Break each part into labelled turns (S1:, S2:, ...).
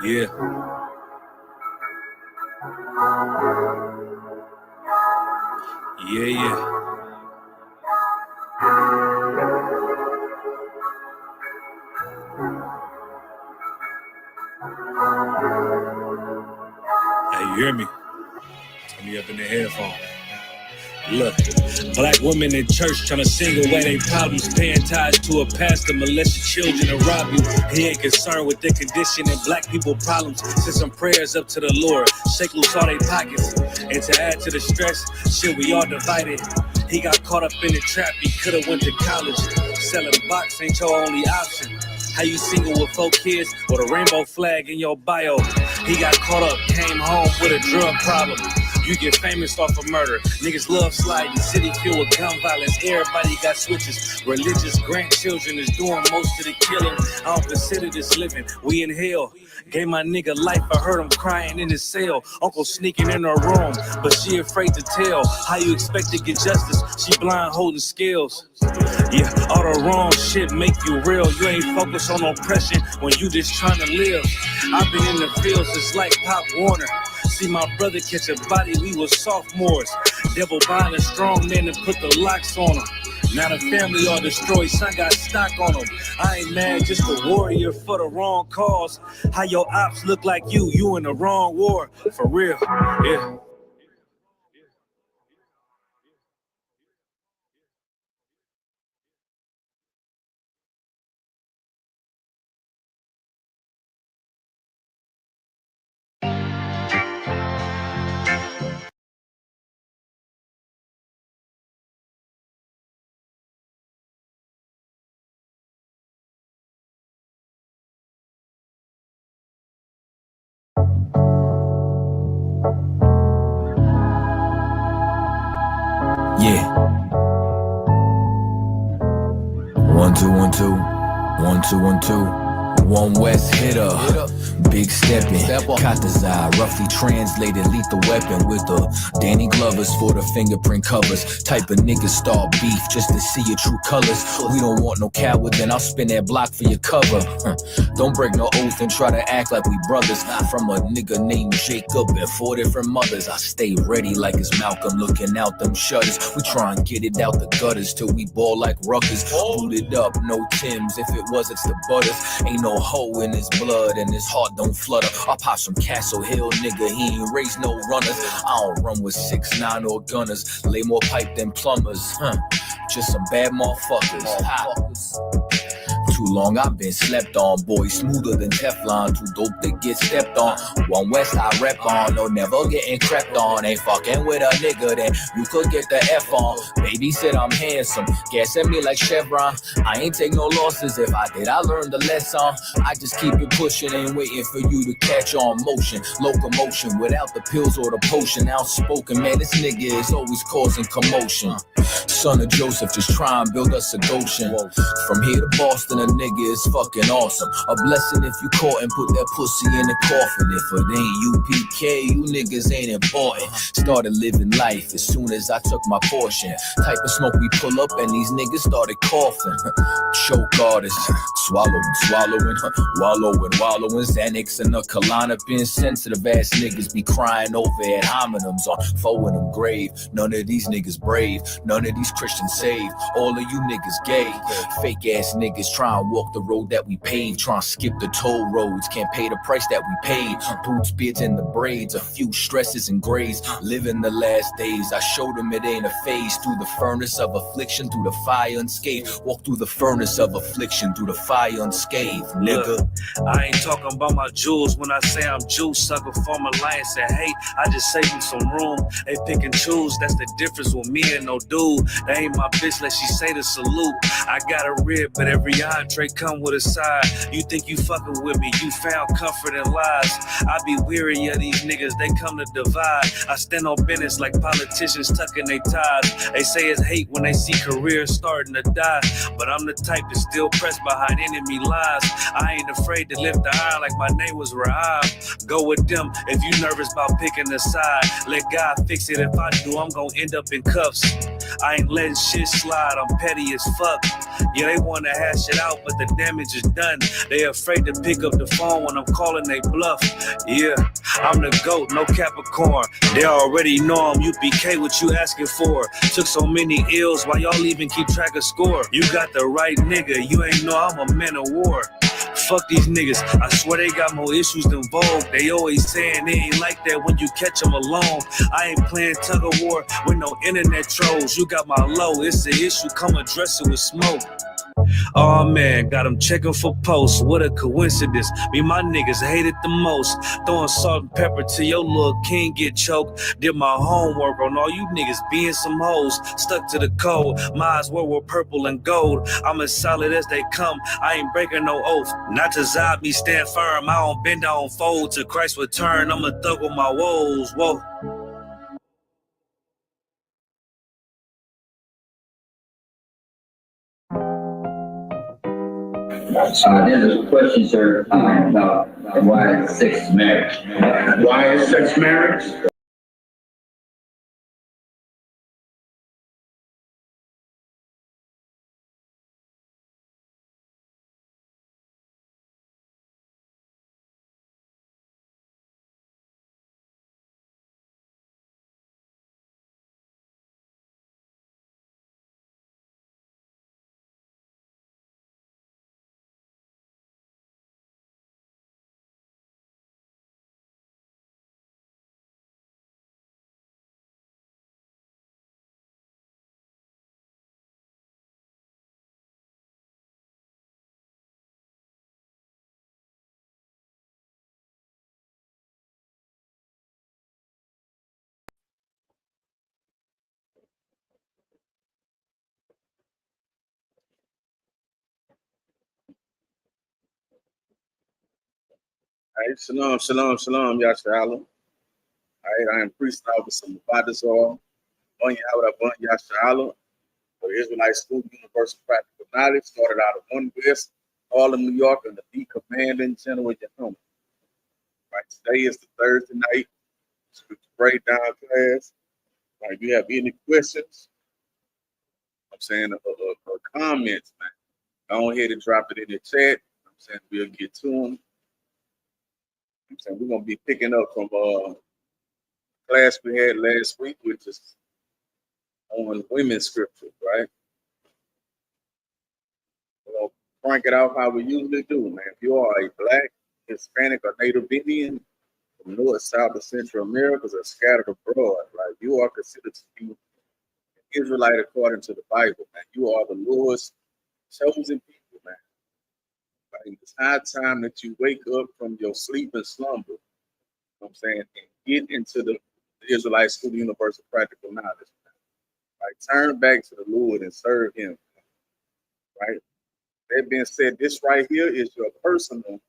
S1: Yeah. Yeah. Hey, you hear me? Turn me up in the headphone. Look, black women in church trying to sing away their problems, paying tithes to a pastor, molest your children and rob you. He ain't concerned with their condition and black people problems. Send some prayers up to the Lord, shake loose all their pockets. And to add to the stress, shit, we all divided. He got caught up in the trap, he could've went to college. Selling box ain't your only option. How you single with 4 kids with a rainbow flag in your bio? He got caught up, came home with a drug problem. You get famous off of murder. Niggas love sliding, city filled with gun violence. Everybody got switches. Religious grandchildren is doing most of the killing. I don't consider this living, we in hell. Gave my nigga life, I heard him crying in his cell. Uncle sneaking in her room, but she afraid to tell. How you expect to get justice? She blind holding scales. Yeah, all the wrong shit make you real. You ain't focused on oppression when you just trying to live. I've been in the fields just like Pop Warner. See my brother catch a body, we was sophomores. Devil buying a strong man and put the locks on him. Now the family all destroyed, son got stock on him. I ain't mad, just a warrior for the wrong cause. How your ops look like you in the wrong war. For real, yeah.
S2: Yeah. 1 2 1 2 1 2 1 2 1 West hitter, big steppin', caught his eye, roughly translated lethal weapon with the Danny Glovers for the fingerprint covers. Type of niggas start beef just to see your true colors. We don't want no cowards, and I'll spin that block for your cover. Don't break no oath and try to act like we brothers. From a nigga named Jacob and 4 different mothers. I stay ready like it's Malcolm looking out them shutters. We try and get it out the gutters till we ball like ruckers. Booted up, no Timbs, if it was it's the butters. Ain't no hoe in his blood and his heart don't flutter. I pop some Castle Hill nigga, he ain't raised no runners. I don't run with 6'9" or gunners. Lay more pipe than plumbers, just some bad motherfuckers. Too long I've been slept on, boy, smoother than Teflon. Too dope to get stepped on. 1 West I rep on, no never getting crept on. Ain't fucking with a nigga, then you could get the F on. Baby said I'm handsome, gassing me like Chevron. I ain't take no losses, if I did I learned the lesson. I just keep it pushing, ain't waiting for you to catch on. Motion, locomotion, without the pills or the potion. Outspoken, man, this nigga is always causing commotion. Son of Joseph, just try and build us a Goshen. From here to Boston, a nigga is fucking awesome. A blessing if you caught and put that pussy in the coffin. If it ain't UPK, you niggas ain't important. Started living life as soon as I took my portion. Type of smoke we pull up and these niggas started coughing. Choke artists, swallowing, wallowing. Xanax and a Klonopin. Sensitive ass niggas be crying over ad hominems on foe in them grave. None of these niggas brave, none of these Christians saved. All of you niggas gay. Fake ass niggas try and walk the road that we paved. Try and skip the toll roads, can't pay the price that we paid. Boots, beards, and the braids, a few stresses and grades. Living the last days, I showed them it ain't a phase. Through the furnace of affliction, through the fire unscathed. Walk through the furnace of affliction, through the fire unscathed, nigga.
S1: Look, I ain't talking about my jewels when I say I'm juice sucker from alliance and hate. I just save them some room. They pick and choose, that's the difference with me and no dude. That ain't my bitch, let she say the salute. I got a rib, but every entree come with a side. You think you fucking with me, you found comfort in lies. I be weary of these niggas, they come to divide. I stand on business like politicians tucking their ties. They say it's hate when they see careers starting to die, but I'm the type to still press behind enemy lines. I ain't afraid to lift the iron like my name was Rahab. Go with them if you nervous about picking a side. Let God fix it, if I do, I'm gonna end up in cuffs. I ain't letting shit slide, I'm petty as fuck. Yeah, they wanna hash it out, but the damage is done. They afraid to pick up the phone when I'm calling they bluff. Yeah, I'm the GOAT, no Capricorn. They already know I'm UPK, what you asking for? Took so many ills, why y'all even keep track of score? You got the right nigga, you ain't know I'm a man of war. Fuck these niggas, I swear they got more issues than Vogue. They always saying they ain't like that when you catch them alone. I ain't playing tug of war with no internet trolls. You got my low, it's the issue, come address it with smoke. Oh man, got them checking for posts. What a coincidence. Me, my niggas hate it the most. Throwing salt and pepper till your little king get choked. Did my homework on all you niggas being some hoes. Stuck to the code. My eyes were purple and gold. I'm as solid as they come. I ain't breaking no oath. Not to zob me, stand firm. I don't bend, I don't fold. To Christ's return, I'm a thug with my woes. Whoa.
S3: There's a question, sir, about why sex is marriage.
S4: Why is sex marriage? Hey, shalom, shalom, shalom, Yashala. All right, I am priest officer Mufadazar. On Yashala. For the Israelite School Universal Practical Knowledge, started out of One West, Harlem, New York, under the commanding General Yahoma. Right, today is the Thursday night breakdown class. Right, if you have any questions, I'm saying, comments, man, go ahead and drop it in the chat. I'm saying we'll get to them. I'm saying we're gonna be picking up from class we had last week, which is on women's scriptures, right? We'll crank it out how we usually do, man. If you are a Black, Hispanic, or Native Indian from North, South, or Central Americas are scattered abroad, right? You are considered to be an Israelite according to the Bible, man. You are the Lord's chosen people, man. Right? It's high time that you wake up from your sleep and slumber, you know what I'm saying, and get into the Israelite School Universal Practical Knowledge. Right? Turn back to the Lord and serve Him. Right? That being said, this right here is your personal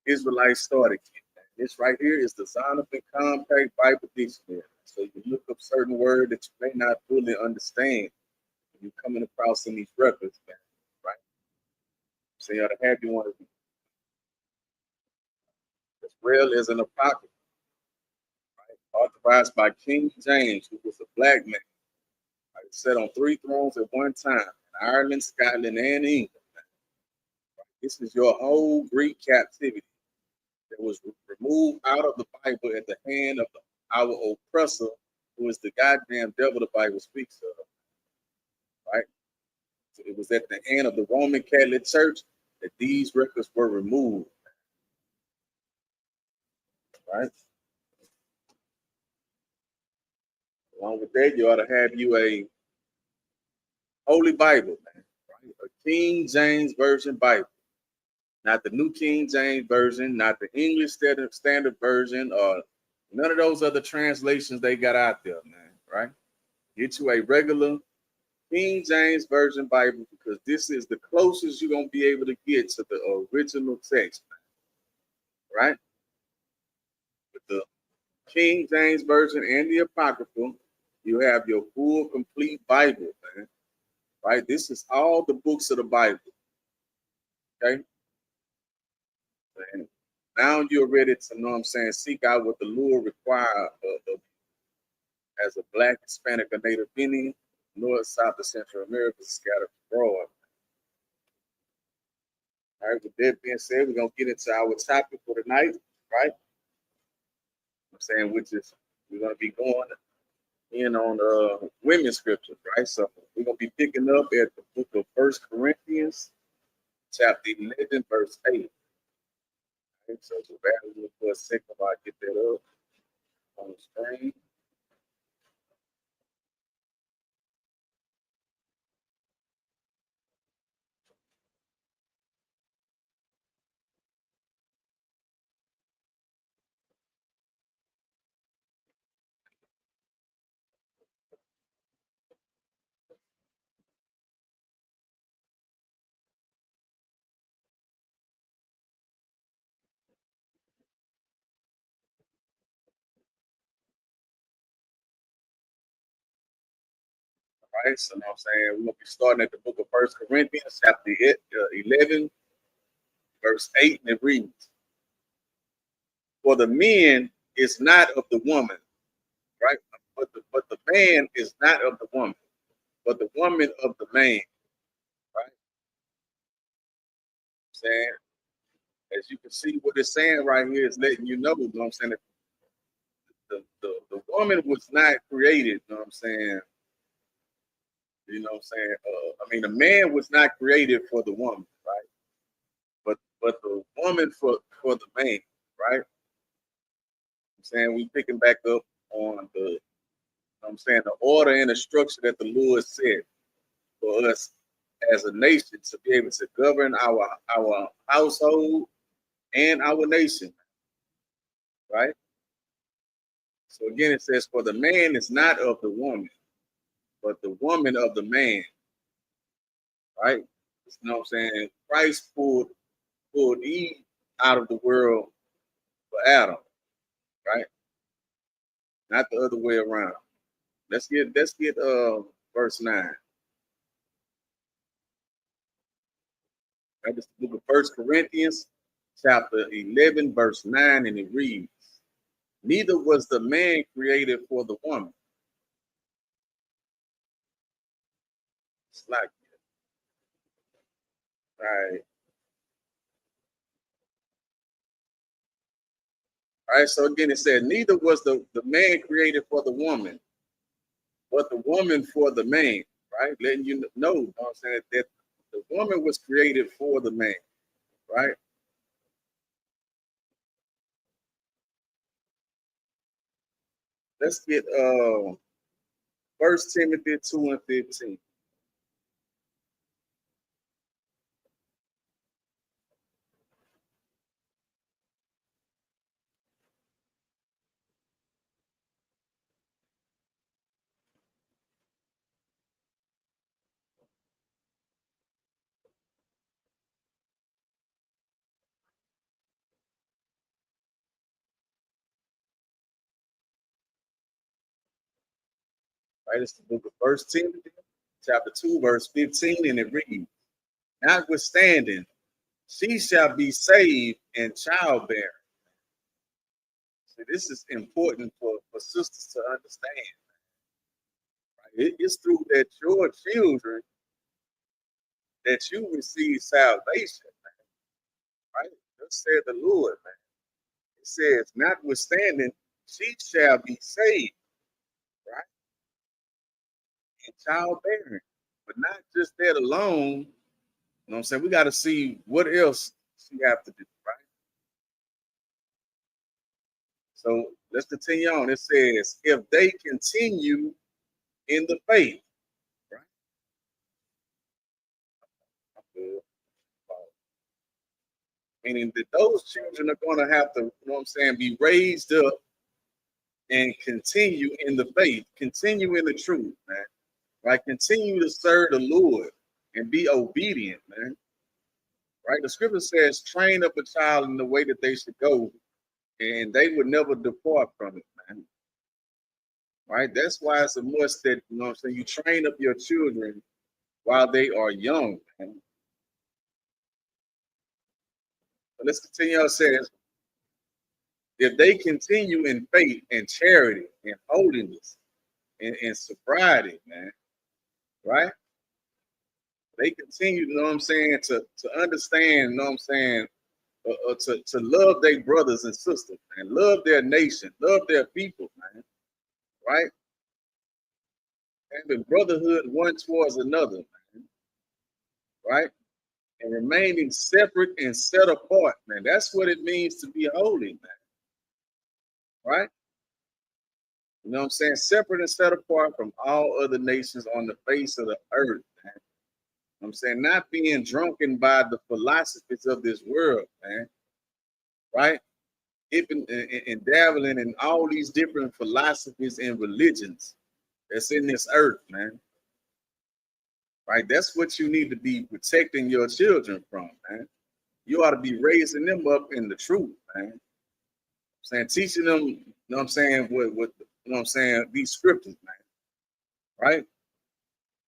S4: Israelite starter kit. This right here is the Zondervan Compact Bible Dictionary. So you look up certain words that you may not fully understand when you're coming across in these records, man. Right? So you ought to have you one of these. As well as an apocrypha, right? Authorized by King James, who was a black man. Right? Sat on 3 thrones at one time in Ireland, Scotland, and England. Right? This is your whole Greek captivity that was removed out of the Bible at the hand of our oppressor, who is the goddamn devil the Bible speaks of. Right? So it was at the hand of the Roman Catholic Church that these records were removed. Right? Along with that, you ought to have you a Holy Bible, man. Right? A King James Version Bible. Not the New King James Version, not the English Standard Version, or none of those other translations they got out there, man. Right? Get you a regular King James Version Bible, because this is the closest you're going to be able to get to the original text, right? With the King James Version and the Apocryphal, you have your full, complete Bible, man, right? This is all the books of the Bible, okay? And now you're ready to, know what I'm saying, seek out what the Lord requires of as a Black, Hispanic, or Native Indian, North, South, and Central America scattered abroad. All right, with that being said, we're gonna get into our topic for tonight, right? I'm saying, which is we're gonna be going in on women's scriptures, right? So we're gonna be picking up at the book of First Corinthians, chapter 11, verse 8. Okay, so bear with me for a second while I get that up on the screen. Right, so you know what I'm saying, we're gonna be starting at the book of First Corinthians, chapter 11, verse 8, and it reads, "For the man is not of the woman, right? But the man is not of the woman, but the woman of the man." Right? Saying, as you can see, what it's saying right here is letting you know what I'm saying, that the woman was not created, you know what I'm saying? You know what I'm saying? I mean, the man was not created for the woman, right? But the woman for the man, right? I'm saying we picking back up on the, you know what I'm saying, the order and the structure that the Lord set for us as a nation to be able to govern our household and our nation, right? So again, it says, "For the man is not of the woman, but the woman of the man," right? You know what I'm saying? Christ pulled Eve out of the world for Adam, right? Not the other way around. Let's get verse 9. That is the book of First Corinthians, chapter 11, verse 9, and it reads, "Neither was the man created for the woman." It's like, right. All right, so again, it said, "Neither was the man created for the woman, but the woman for the man," right? Letting you know what I'm saying, that the woman was created for the man, right? Let's get First Timothy 2 and 15. Right, it's the book of First Timothy, chapter 2, verse 15, and it reads, "Notwithstanding, she shall be saved in childbearing." See, this is important for sisters to understand. Right? It's through that your children that you receive salvation, right? Thus said the Lord, man. It says, "Notwithstanding, she shall be saved," right? In childbearing. But not just that alone. You know what I'm saying? We got to see what else she have to do, right? So let's continue on. It says, "If they continue in the faith," right? Meaning that those children are going to have to, you know what I'm saying, be raised up and continue in the faith, continue in the truth, man. Right? Continue to serve the Lord and be obedient, man. Right? The scripture says, "Train up a child in the way that they should go, and they would never depart from it," man. Right? That's why it's a must that, you know what I'm saying, you train up your children while they are young, man. But let's continue. It says, "If they continue in faith and charity and holiness and sobriety," man. right? They continue, you know what I'm saying, to understand, you know what I'm saying, to love their brothers and sisters, man, love their nation, love their people, man, right? Having brotherhood one towards another, man, right? And remaining separate and set apart, man. That's what it means to be holy, man, right? You know what I'm saying? Separate and set apart from all other nations on the face of the earth, man. You know what I'm saying, not being drunken by the philosophies of this world, man, right? Even and dabbling in all these different philosophies and religions that's in this earth, man. Right? That's what you need to be protecting your children from, man. You ought to be raising them up in the truth, man. Saying, teaching them, you know what I'm saying, what you know what I'm saying, these scriptures, man. Right?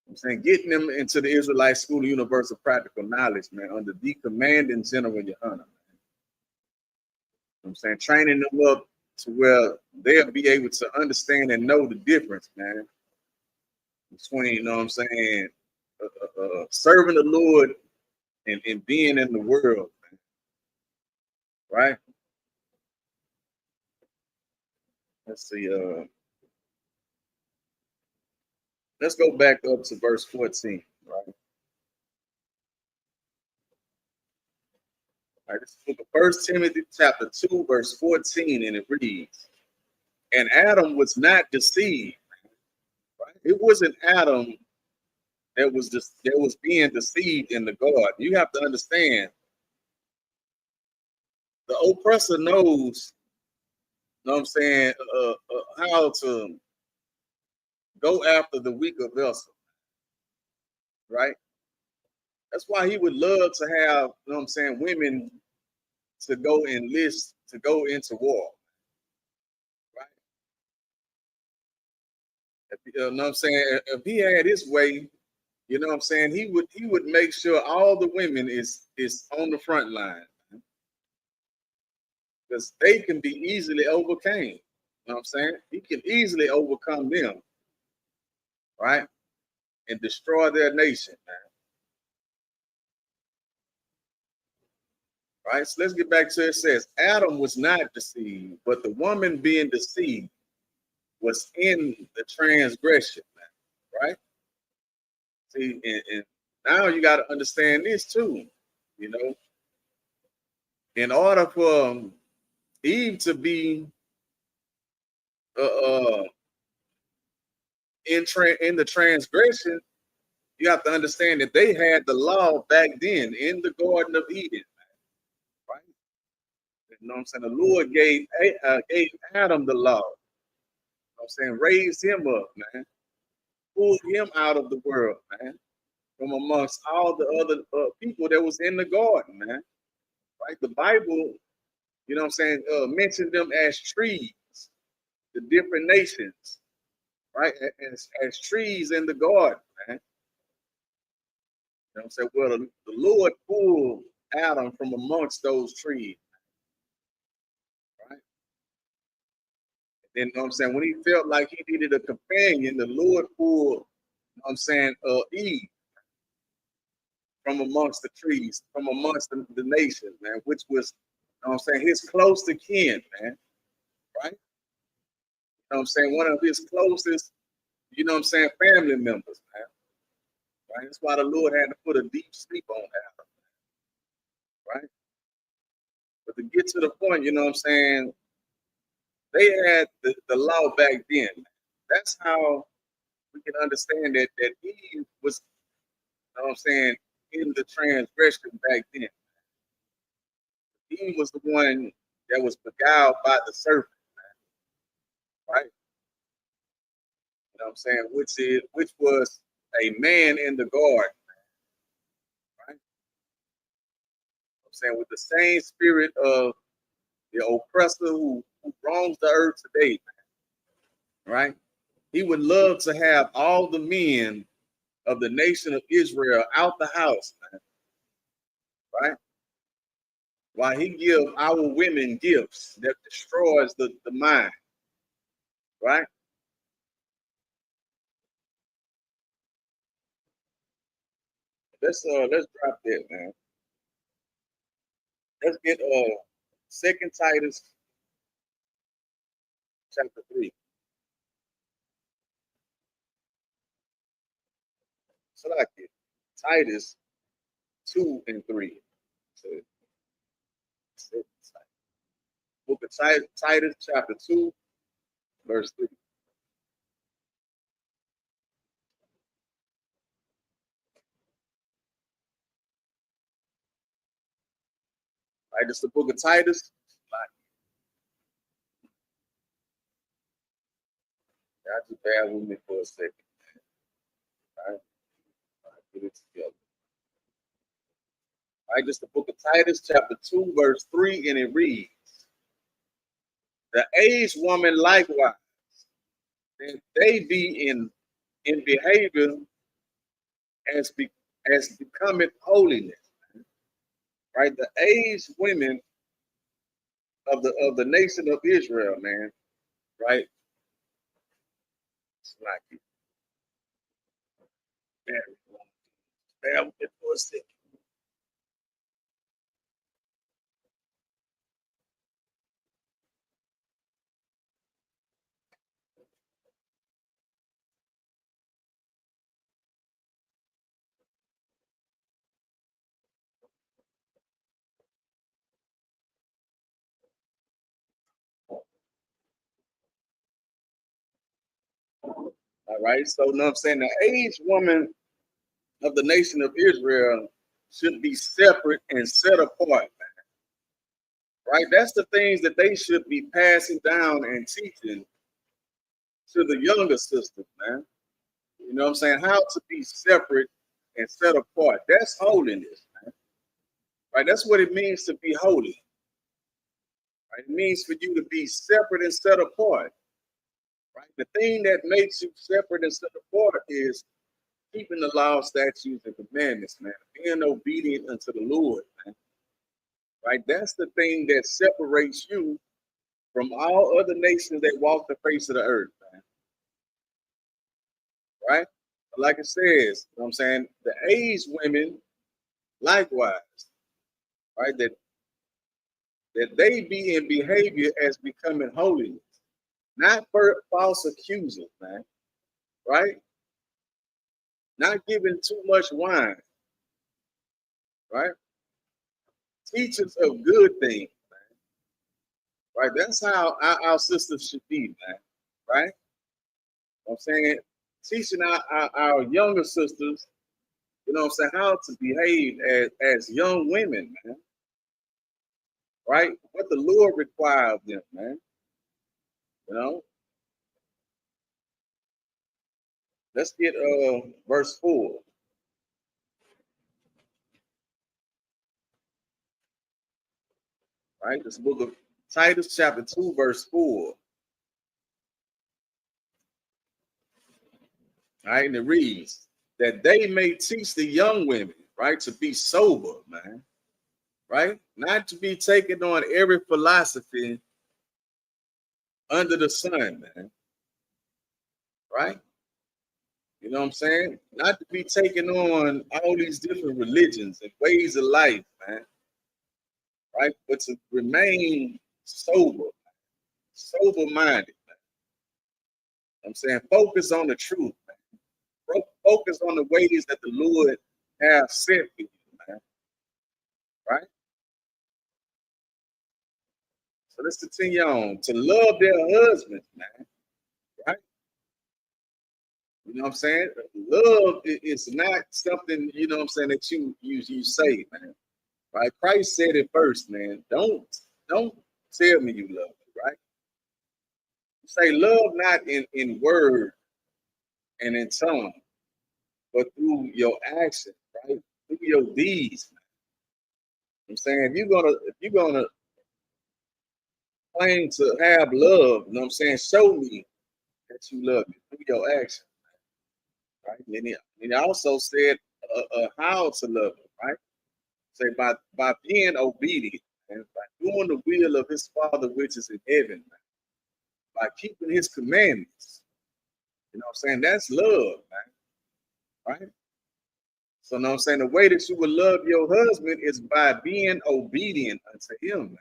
S4: I'm saying, getting them into the Israelite School of Universal Practical Knowledge, man, under the commanding General Yohana, man. I'm saying, training them up to where they'll be able to understand and know the difference, man, between, you know what I'm saying, serving the Lord and being in the world, man. Right? Let's see. Let's go back up to verse 14. Right? All right, this is the book of 1 Timothy chapter 2, verse 14, and it reads, and Adam was not deceived. Right? It wasn't Adam that was being deceived in the garden. You have to understand, the oppressor knows, you know what I'm saying, how to go after the weaker vessel, right? That's why he would love to have, you know what I'm saying, women to go enlist, to go into war, right? If, you know what I'm saying? If he had his way, you know what I'm saying, he would make sure all the women is on the front line, because they can be easily overcame. You know what I'm saying? He can easily overcome them, right? And destroy their nation, man. Right? So let's get back to it. It says, Adam was not deceived, but the woman being deceived was in the transgression, man. Right? See, and now you got to understand this too. You know, in order for Eve to be uh, uh in the transgression, you have to understand that they had the law back then in the Garden of Eden, right? You know what I'm saying? The Lord gave Adam the law. You know what I'm saying, raised him up, man, pulled him out of the world, man, from amongst all the other people that was in the garden, man. Right? The Bible, you know what I'm saying, mentioned them as trees, the different nations, right? As trees in the garden, man. You know what I'm saying? Well, the Lord pulled Adam from amongst those trees, right? And you know what I'm saying, when he felt like he needed a companion, the Lord pulled, you know what I'm saying, Eve from amongst the trees, from amongst the nations, man, which was, you know what I'm saying, his close to kin, man, right? You know what I'm saying, one of his closest, you know what I'm saying, family members, man. Right? That's why the Lord had to put a deep sleep on Adam, right? But to get to the point, you know what I'm saying, they had the law back then. That's how we can understand that Eve was, you know what I'm saying, in the transgression back then. Eve was the one that was beguiled by the serpent, right? You know what I'm saying, which was a man in the garden, right? You know I'm saying, with the same spirit of the oppressor who wrongs the earth today, right? He would love to have all the men of the nation of Israel out the house, man, right? While he give our women gifts that destroys the mind, right? let's drop that, man. Let's get Second Titus chapter 3. So like it. Titus 2 and 3. So, book of Titus chapter 2, verse 3. Right, this is the book of Titus. Y'all just bear with me for a second. All right, get it together. All right, this is the book of Titus, chapter 2, verse 3, and it reads, the aged woman likewise, that they be in behavior as becoming holiness. Right, the aged women of the nation of Israel, man. Right, it's like it. Bear with me for a second. All right, so you know what I'm saying, the aged woman of the nation of Israel should be separate and set apart, man. Right, that's the things that they should be passing down and teaching to the younger sisters, man. You know what I'm saying? How to be separate and set apart. That's holiness, man. Right, that's what it means to be holy. Right? It means for you to be separate and set apart. Right, the thing that makes you separate and set apart is keeping the law, statutes, and commandments, man. Being obedient unto the Lord, man. Right, that's the thing that separates you from all other nations that walk the face of the earth, man. Right, like it says, you know what I'm saying, the aged women likewise, right, that they be in behavior as becoming holiness, not for false accusers, man. Right, not giving too much wine. Right, teachers of good things, man. Right, that's how our sisters should be, man. Right, I'm saying, teaching our younger sisters, you know what I'm saying, how to behave as young women, man. Right, what the Lord requires of them, man. You know, let's get verse 4. Right, this book of Titus chapter 2, verse 4. All right, and it reads that they may teach the young women, right, to be sober, man. Right, not to be taken on every philosophy under the sun, man. Right, you know what I'm saying, not to be taken on all these different religions and ways of life, man. Right, but to remain sober minded, man. I'm saying, focus on the truth, man. Focus on the ways that the Lord has sent for you, man. Right, so let's continue on. To love their husbands, man. Right, you know what I'm saying, love is not something, you know what I'm saying, that you say, man. Right, Christ said it first, man. Don't tell me you love me. Right, say love not in word and in tongue, but through your actions, right? Through your deeds, man. I'm saying, if you're gonna claim to have love, you know what I'm saying, show me that you love me through your actions, right? And he also said how to love him, right? Say by being obedient and by doing the will of his Father which is in heaven, man. By keeping his commandments. You know what I'm saying? That's love, man. Right? So, you know what I'm saying? The way that you would love your husband is by being obedient unto him,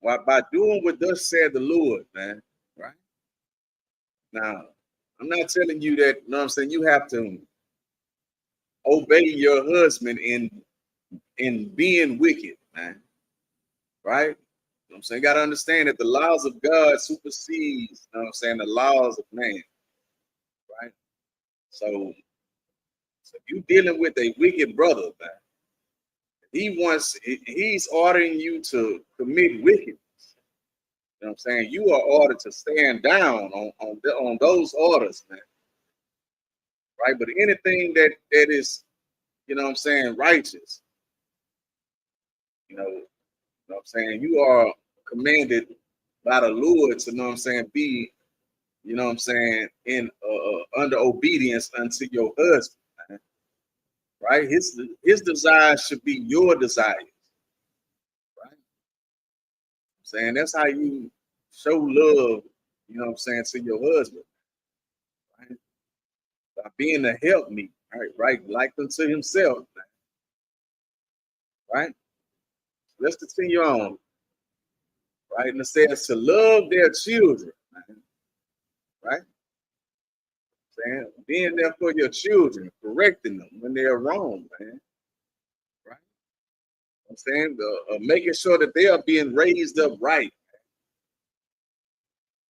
S4: man. By doing what thus said the Lord, man. Right? Now, I'm not telling you that, you know what I'm saying, you have to obey your husband in being wicked, man. Right? You know what I'm saying? You gotta understand that the laws of God supersedes, you know what I'm saying, the laws of man. Right? So you dealing with a wicked brother, man. He's ordering you to commit wickedness. You know what I'm saying? You are ordered to stand down on those orders, man. Right? But anything that is, you know what I'm saying, righteous, you know what I'm saying, you are commanded by the Lord to, you know what I'm saying, be, you know what I'm saying, in under obedience unto your husband, man. Right? His desires should be your desires. Right? I'm saying that's how you show love, you know what I'm saying, to your husband. Right? By being a helpmeet, right? Like unto himself, man. Right? Let's continue on. Right? And it says to love their children, man. Right? Saying being there for your children, correcting them when they're wrong, man. Right? I'm saying making sure that they are being raised up right,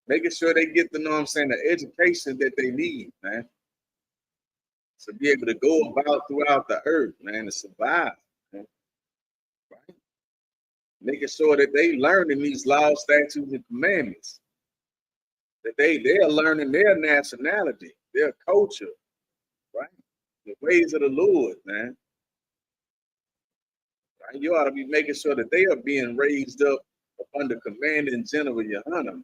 S4: making sure they get the, you know what I'm saying, the education that they need, man, to be able to go about throughout the earth, man, to survive, man. Right? Making sure that they learning these laws, statutes, and commandments. That they are learning their nationality, their culture, right? The ways of the Lord, man. Right? You ought to be making sure that they are being raised up under Commanding General Yohanan, man.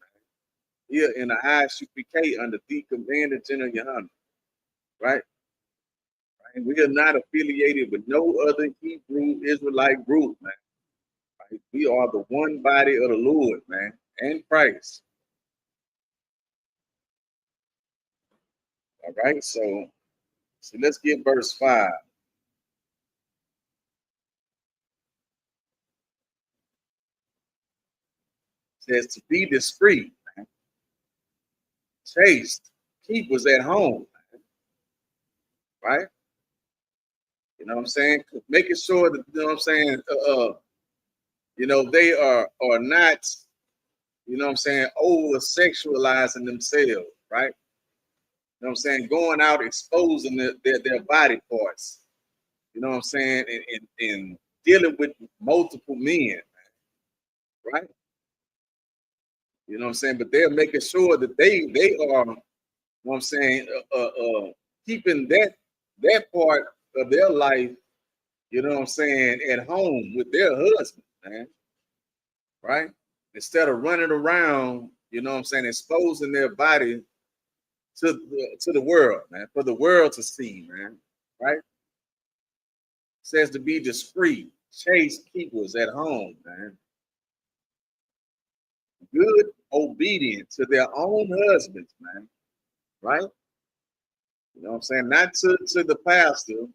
S4: Here in the Isupk under the Commanding General Yohanan, right? And we are not affiliated with no other Hebrew Israelite group, man. Right? We are the one body of the Lord, man, and Christ. All right, so let's get verse 5. It says to be discreet, man. Chaste, keepers at home, man. Right? You know what I'm saying? Making sure that, you know what I'm saying, you know, they are not, you know what I'm saying, over sexualizing themselves, right? You know what I'm saying? Going out exposing their body parts, you know what I'm saying, and dealing with multiple men, right? You know what I'm saying? But they're making sure that they are, you know what I'm saying, keeping that part of their life, you know what I'm saying, at home with their husband, man. Right? Instead of running around, you know what I'm saying, exposing their body to the world, man, for the world to see, man. Right? It says to be discreet, chaste keepers at home, man. Good, obedient to their own husbands, man. Right? You know what I'm saying? Not to the pastor, you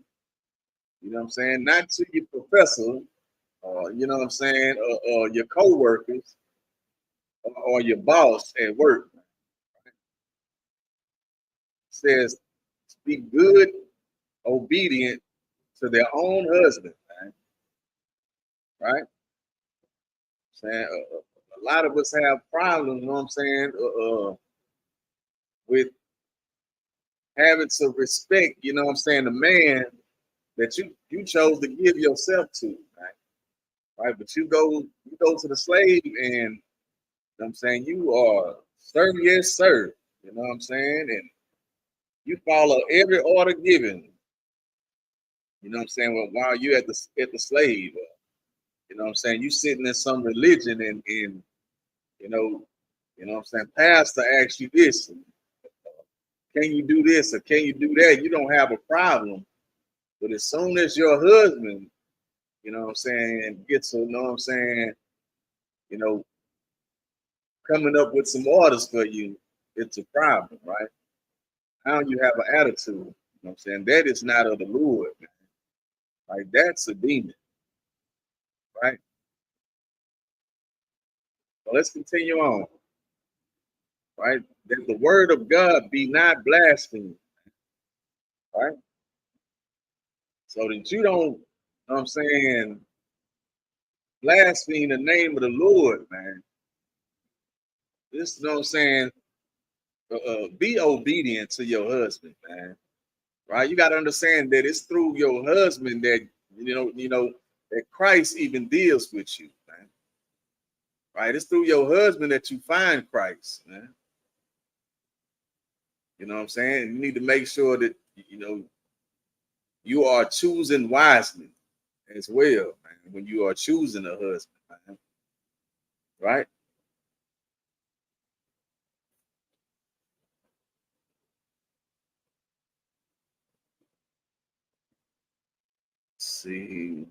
S4: know what I'm saying? Not to your professor, you know what I'm saying, or your co-workers, or your boss at work. It says to be good, obedient to their own husband, man. Right? Saying a lot of us have problems, you know what I'm saying, with having to respect, you know what I'm saying, the man that you chose to give yourself to, right? Right? But you go to the slave, and you know what I'm saying, you are sir, yes, sir. You know what I'm saying? And you follow every order given. You know what I'm saying? Well, while you at the slave, you know what I'm saying, you sitting in some religion, and you know what I'm saying, pastor asks you this, can you do this or can you do that? You don't have a problem. But as soon as your husband, you know what I'm saying, gets to, you know what I'm saying, you know, coming up with some orders for you, it's a problem, right? Now you have an attitude. know what I'm saying? That is not of the Lord, man. Like that's a demon, right? So let's continue on, right? That the word of God be not blasphemed, right? So that you don't, you know what I'm saying, blaspheme the name of the Lord, man. This, you know what I'm saying, be obedient to your husband, man. Right? You got to understand that it's through your husband that that Christ even deals with you, man. Right? It's through your husband that you find Christ, man. You know what I'm saying? You need to make sure that you are choosing wisely as well, man, when you are choosing a husband, man. Right? Let's see.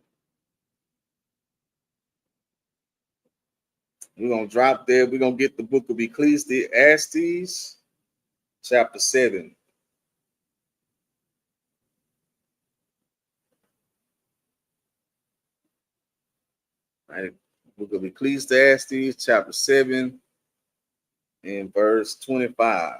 S4: We're gonna drop there. We're gonna get the book of Ecclesiastes, chapter 7. Right? Book of Ecclesiastes, chapter 7, and verse 25.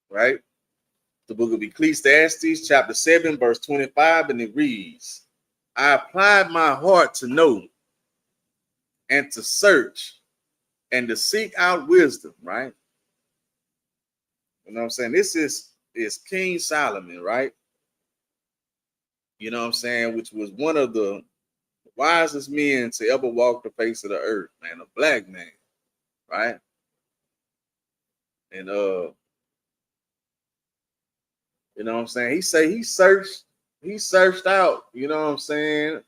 S4: Right? The book of Ecclesiastes, chapter 7, verse 25, and it reads, I applied my heart to know and to search and to seek out wisdom, right? You know what I'm saying? This is King Solomon, right? You know what I'm saying? Which was one of the wisest men to ever walk the face of the earth, man, a black man, right? And you know what I'm saying? He say he searched out, you know what I'm saying?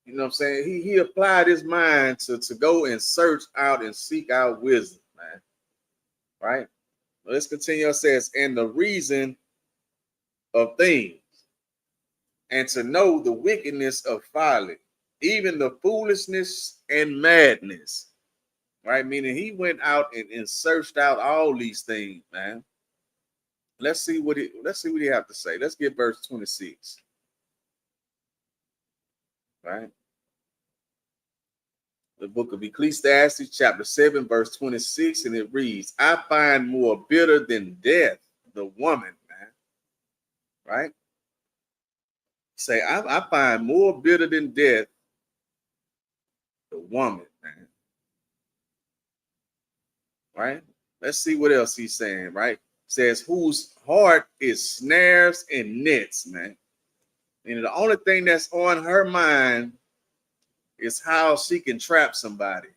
S4: You know what I'm saying? He applied his mind to go and search out and seek out wisdom, man. Right? Let's continue. It says, and the reason of things, and to know the wickedness of folly, even the foolishness and madness. Right? Meaning he went out and searched out all these things, man. Let's see what he have to say. Let's get verse 26. Right? The book of Ecclesiastes, chapter 7, verse 26, and it reads, I find more bitter than death the woman, man. Right? Say, I find more bitter than death the woman, man. Right? Let's see what else he's saying, right? Says, whose heart is snares and nets, man. And the only thing that's on her mind is how she can trap somebody,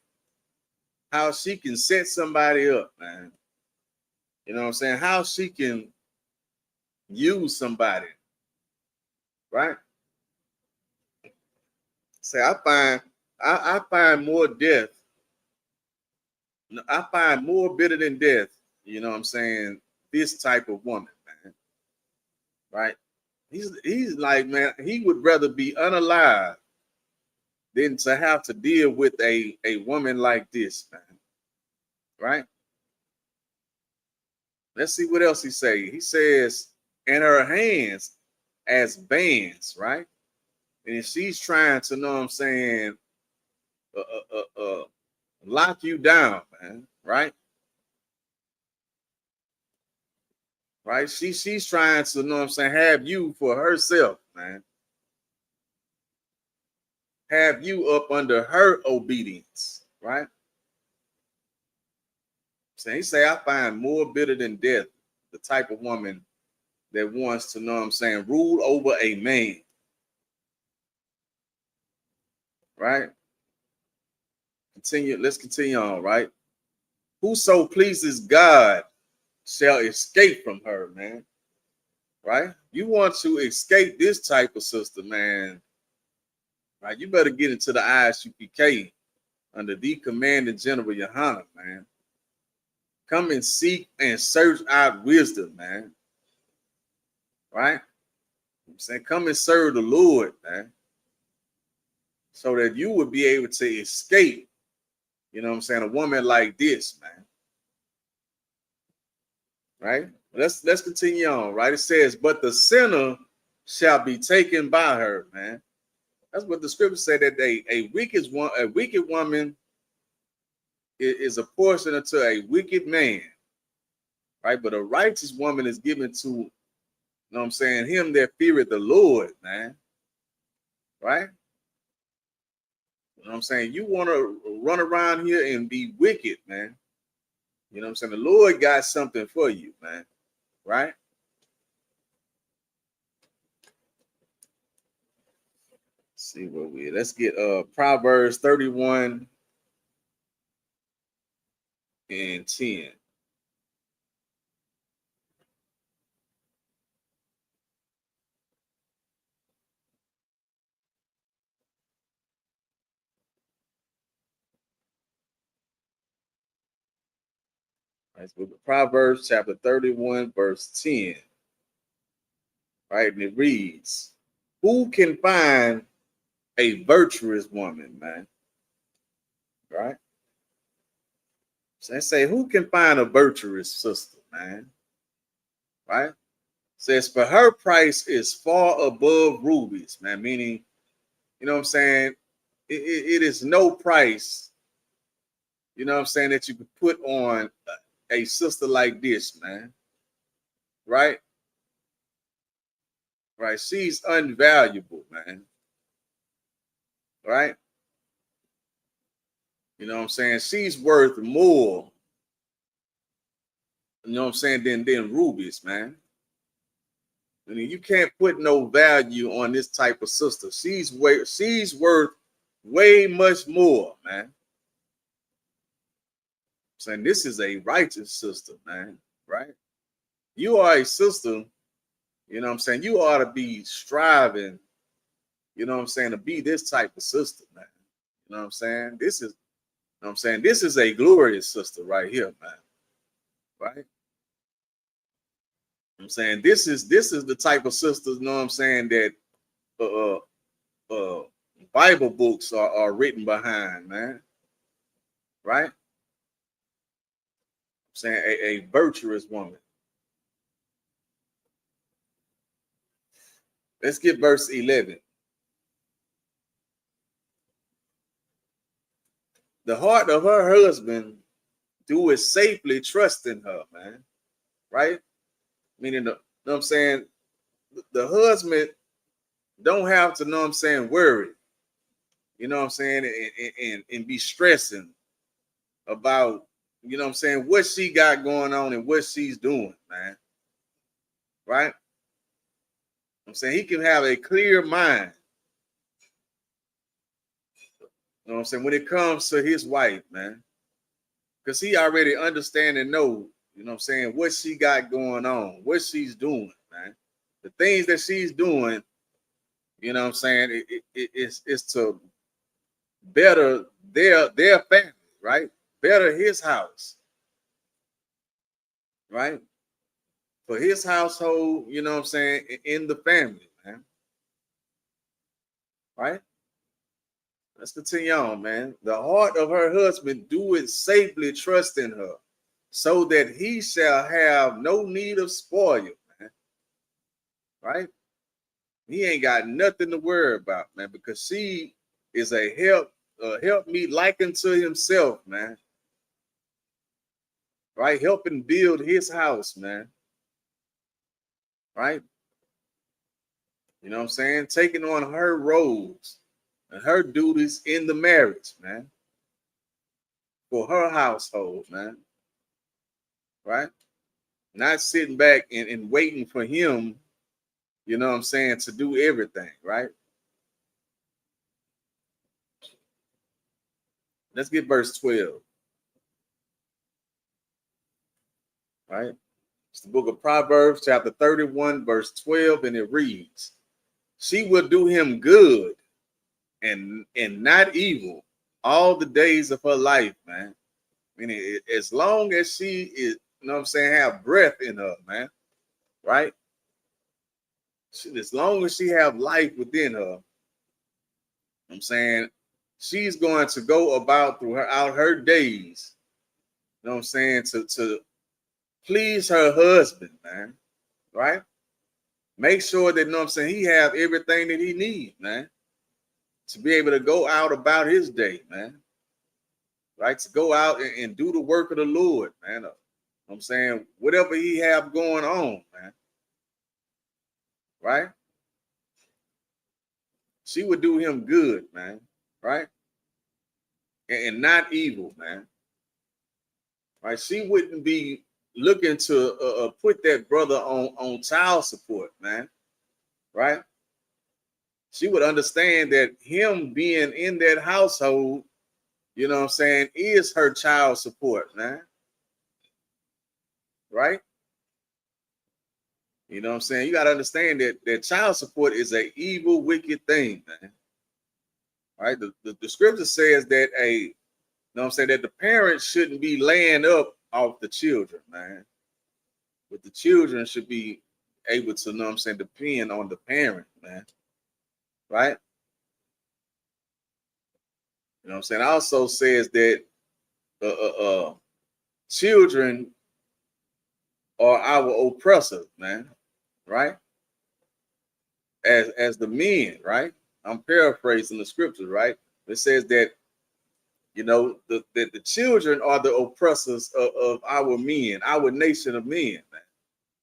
S4: how she can set somebody up, man. You know what I'm saying? How she can use somebody, right? Say, I find more death. I find more bitter than death. You know what I'm saying? This type of woman, man. Right? He's like, man, he would rather be unalive than to have to deal with a woman like this, man. Right? Let's see what else he say. He says, and her hands as bands, right? And if she's trying to, know what I'm saying, lock you down, man, right? Right? She's trying to, know what I'm saying, have you for herself, man. Have you up under her obedience, right? So he say, I find more bitter than death the type of woman that wants to, know what I'm saying, rule over a man, right? Let's continue on, right? Whoso pleases God shall escape from her, man. Right? You want to escape this type of sister, man. Right? You better get into the Isupk under the command of General Yohana, man. Come and seek and search out wisdom, man. Right? I'm saying, come and serve the Lord, man. so that you would be able to escape, you know what I'm saying, a woman like this, man. Right? Let's continue on, right? It says, but the sinner shall be taken by her, man. That's what the scripture said, that a wicked woman is a portion unto a wicked man, right? But a righteous woman is given to, you know what I'm saying, him that feareth the Lord, man. Right? You know what I'm saying? You want to run around here and be wicked, man. You know what I'm saying? The Lord got something for you, man. Right? Let's see what let's get Proverbs 31 and 10. Right, so Proverbs chapter 31, verse 10. Right, and it reads, who can find a virtuous woman, man? Right? So they say, who can find a virtuous sister, man? Right? Says, for her price is far above rubies, man. Meaning, you know what I'm saying? It is no price, you know what I'm saying, that you could put on a sister like this, man. Right? Right? She's unvaluable, man. Right? You know what I'm saying? She's worth more, you know what I'm saying, than rubies, man. I mean, you can't put no value on this type of sister. She's worth way much more, man. Saying this is a righteous sister, man. Right? You are a sister, you know what I'm saying? You ought to be striving, you know what I'm saying, to be this type of sister, man. You know what I'm saying? This is, you know what I'm saying, this is a glorious sister right here, man. Right? I'm saying this is the type of sisters, you know what I'm saying, that Bible books are written behind, man. Right? I'm saying a virtuous woman. Let's get verse 11. The heart of her husband do it safely, trust in her, man. Right? Meaning, you know what I'm saying, the husband don't have to, know what I'm saying, worry, you know what I'm saying, and be stressing about, you know what I'm saying, what she got going on and what she's doing, man. Right? I'm saying he can have a clear mind, you know what I'm saying, when it comes to his wife, man. Because he already understand and know, you know what I'm saying, what she got going on, what she's doing, man. The things that she's doing, you know what I'm saying, it's to better their family, right? Better his house, right? For his household, you know what I'm saying, in the family, man. Right? Let's continue on, man. The heart of her husband do it safely, trust in her, so that he shall have no need of spoil, man. Right? He ain't got nothing to worry about, man, because she is a help me like unto himself, man. Right? Helping build his house, man. Right? You know what I'm saying? Taking on her roles and her duties in the marriage, man. For her household, man. Right? Not sitting back and waiting for him, you know what I'm saying, to do everything, right? Let's get verse 12. Right? It's the book of Proverbs, chapter 31, verse 12, and it reads, she will do him good and not evil all the days of her life, man. Meaning, as long as she is, you know what I'm saying, have breath in her, man. Right? As long as she have life within her, I'm saying she's going to go about throughout her days, you know what I'm saying, to please her husband, man, right? Make sure that, you know what I'm saying, he have everything that he needs, man, to be able to go out about his day, man, right? To go out and do the work of the Lord, man. I'm saying whatever he have going on, man, right? She would do him good, man, right? And not evil, man. Right? She wouldn't be looking to put that brother on child support, man, right? She would understand that him being in that household, you know what I'm saying, is her child support, man, right? You know what I'm saying? You got to understand that child support is an evil, wicked thing, man. Right? The scripture says that you know what I'm saying, that the parents shouldn't be laying up off the children, man. But the children should be able to, you know what I'm saying, depend on the parent, man. Right? You know what I'm saying? It also says that children are our oppressors, man. Right? As the men, right? I'm paraphrasing the scriptures, right? It says that, you know, that the children are the oppressors of our men, our nation of men, man.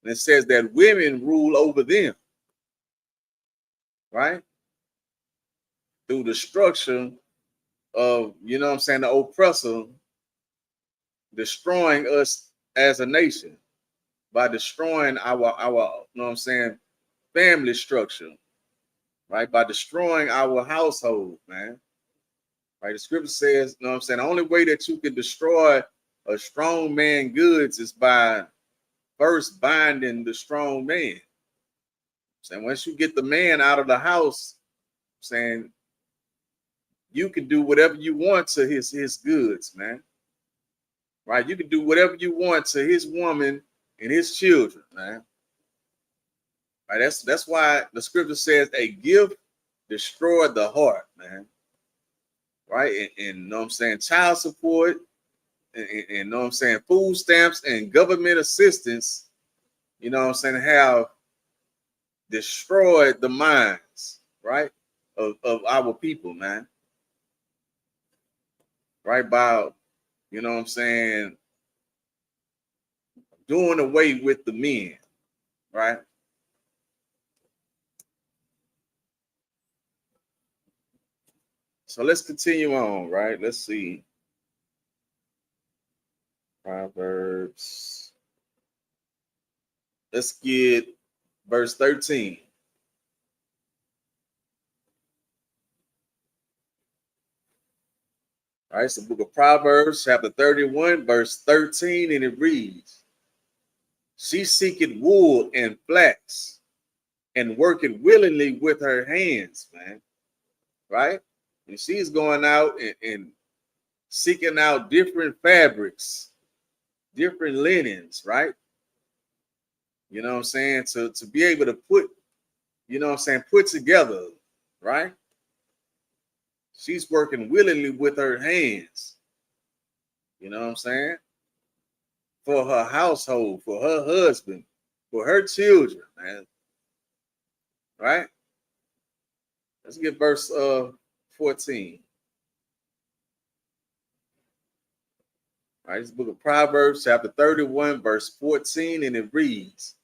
S4: And it says that women rule over them, right? Through the structure of, you know what I'm saying, the oppressor destroying us as a nation by destroying our you know what I'm saying, family structure, right? By destroying our household, man. Right? The scripture says, you know what I'm saying, the only way that you can destroy a strong man goods is by first binding the strong man. Saying once you get the man out of the house, saying you can do whatever you want to his goods, man. Right? You can do whatever you want to his woman and his children, man. Right? That's why the scripture says a gift destroyed the heart, man. Right? And you know what I'm saying, child support and you know what I'm saying, food stamps and government assistance, you know what I'm saying, have destroyed the minds, right, of our people, man. Right? By, you know what I'm saying, doing away with the men, right? So let's continue on, right? Let's see. Proverbs. Let's get verse 13. All right, it's the book of Proverbs, chapter 31, verse 13, and it reads, she seeketh wool and flax and worketh willingly with her hands, man, right? And she's going out and seeking out different fabrics, different linens, right? You know what I'm saying? To be able to put, you know what I'm saying, put together, right? She's working willingly with her hands. You know what I'm saying? For her household, for her husband, for her children, man. Right? Let's get verse 14. All right, this book of Proverbs, chapter 31, verse 14, and it reads,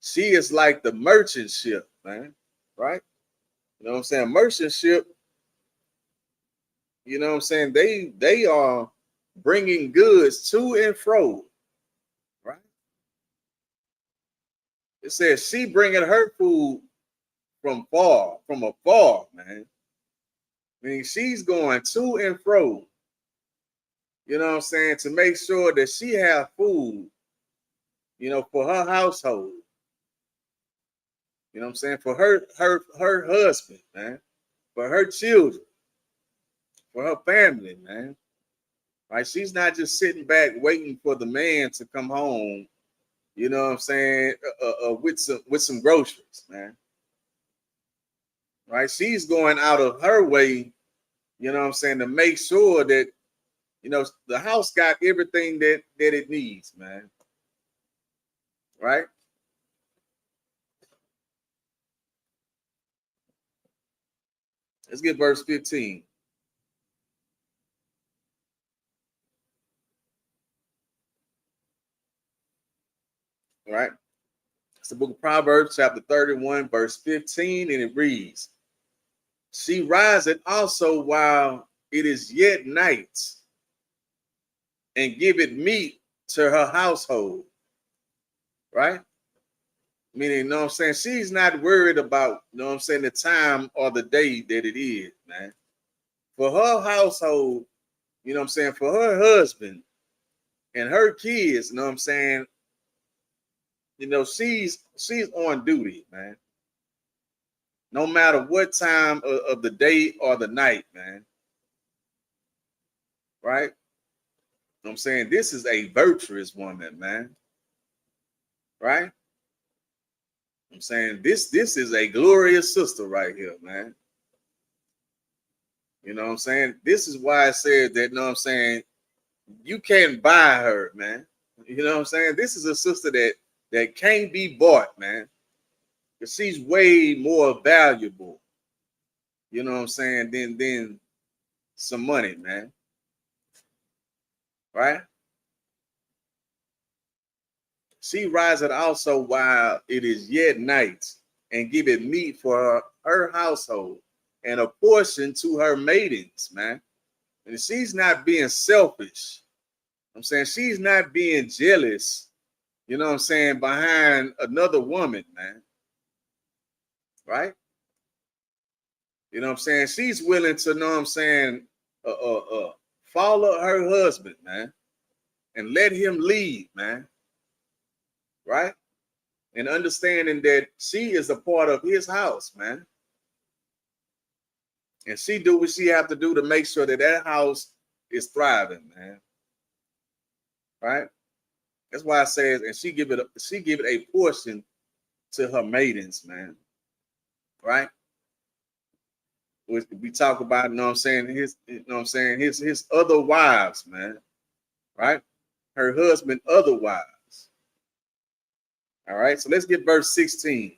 S4: she is like the merchant ship, man, right? You know what I'm saying? Merchant ship, you know what I'm saying? They are bringing goods to and fro, right? It says she bringing her food from afar, man. I mean, she's going to and fro, you know what I'm saying, to make sure that she have food, you know, for her household. You know what I'm saying? For her husband, man, for her children, for her family, man. Right? She's not just sitting back waiting for the man to come home, you know what I'm saying, with some groceries, man. Right? She's going out of her way you know what I'm saying, to make sure that, you know, the house got everything that it needs, man. Right? Let's get verse 15. All right. It's the book of Proverbs, chapter 31, verse 15, and it reads, she riseth also while it is yet night, and giveth meat to her household. Right? Meaning, you know what I'm saying? She's not worried about, you know what I'm saying, the time or the day that it is, man. For her household, you know what I'm saying, for her husband and her kids, you know what I'm saying, you know, she's on duty, man. No matter what time of the day or the night, man. Right? You know what I'm saying? This is a virtuous woman, man. Right? I'm saying this is a glorious sister right here, man. You know what I'm saying? This is why I said that, you know what I'm saying, you can't buy her, man. You know what I'm saying? This is a sister that can't be bought, man. Because she's way more valuable, you know what I'm saying, than some money, man. Right? She riseth also while it is yet night, and giveth meat for her household, and a portion to her maidens, man. And she's not being selfish. I'm saying she's not being jealous, you know what I'm saying, behind another woman, man. Right? You know what I'm saying? She's willing to, know what I'm saying, follow her husband, man, and let him lead, man. Right? And understanding that she is a part of his house, man. And she do what she have to do to make sure that that house is thriving, man. Right? That's why I says, and she give it a portion to her maidens, man. Right? We talk about, you know what I'm saying, his other wives, man. Right? Her husband, other wives. All right, so let's get verse 16.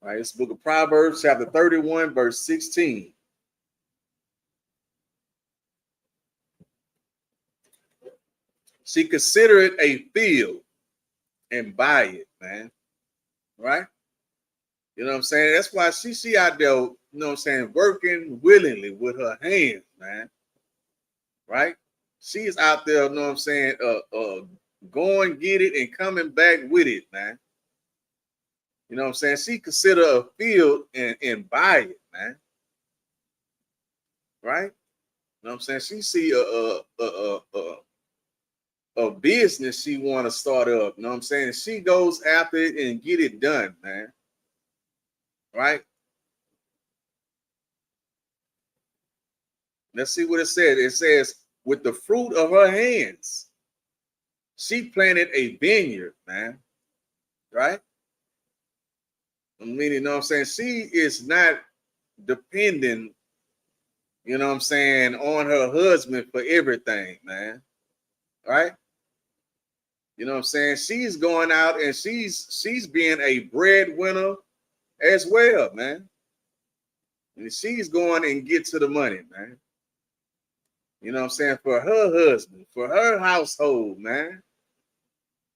S4: All right, it's the book of Proverbs, chapter 31, verse 16. She consider it a field and buy it, man. Right? You know what I'm saying? That's why she out there, you know what I'm saying, working willingly with her hands, man. Right? She's out there, you know what I'm saying, going get it and coming back with it, man. You know what I'm saying? She consider a field and buy it, man. Right? You know what I'm saying? She see a business she want to start up. You know what I'm saying? She goes after it and get it done, man. Right? Let's see what it says. It says, with the fruit of her hands, she planted a vineyard, man. Right? Meaning, you know what I'm saying? She is not dependent, you know what I'm saying, on her husband for everything, man. Right? You know what I'm saying? She's going out and she's being a breadwinner as well, man. And she's going and get to the money, man. You know what I'm saying? For her husband, for her household, man.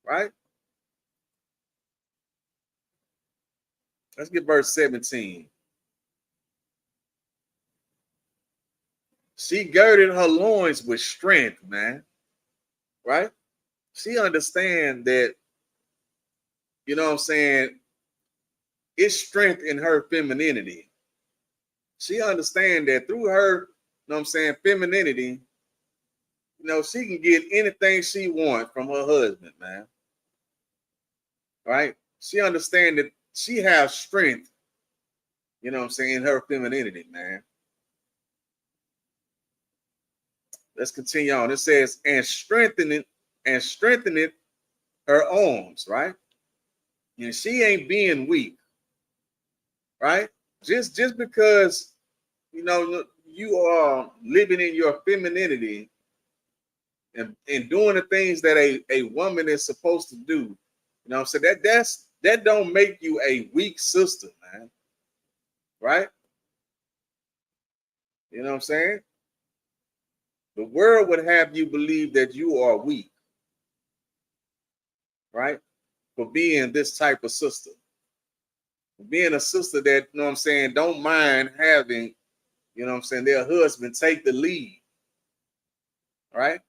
S4: Right? Let's get verse 17. She girded her loins with strength, man. Right? She understands that, you know what I'm saying, it's strength in her femininity. She understands that through her, you know what I'm saying, femininity, you know, she can get anything she wants from her husband, man. Right? She understands that she has strength, you know what I'm saying, in her femininity, man. Let's continue on. It says, and strengthen it her arms, right? And she ain't being weak. right? Just because you know you are living in your femininity and doing the things that a woman is supposed to do, you know what I'm saying? That don't make you a weak sister, man. Right? You know what I'm saying? The world would have you believe that you are weak, right? For being this type of sister. For being a sister that, you know what I'm saying, don't mind having, you know what I'm saying, their husband take the lead, right?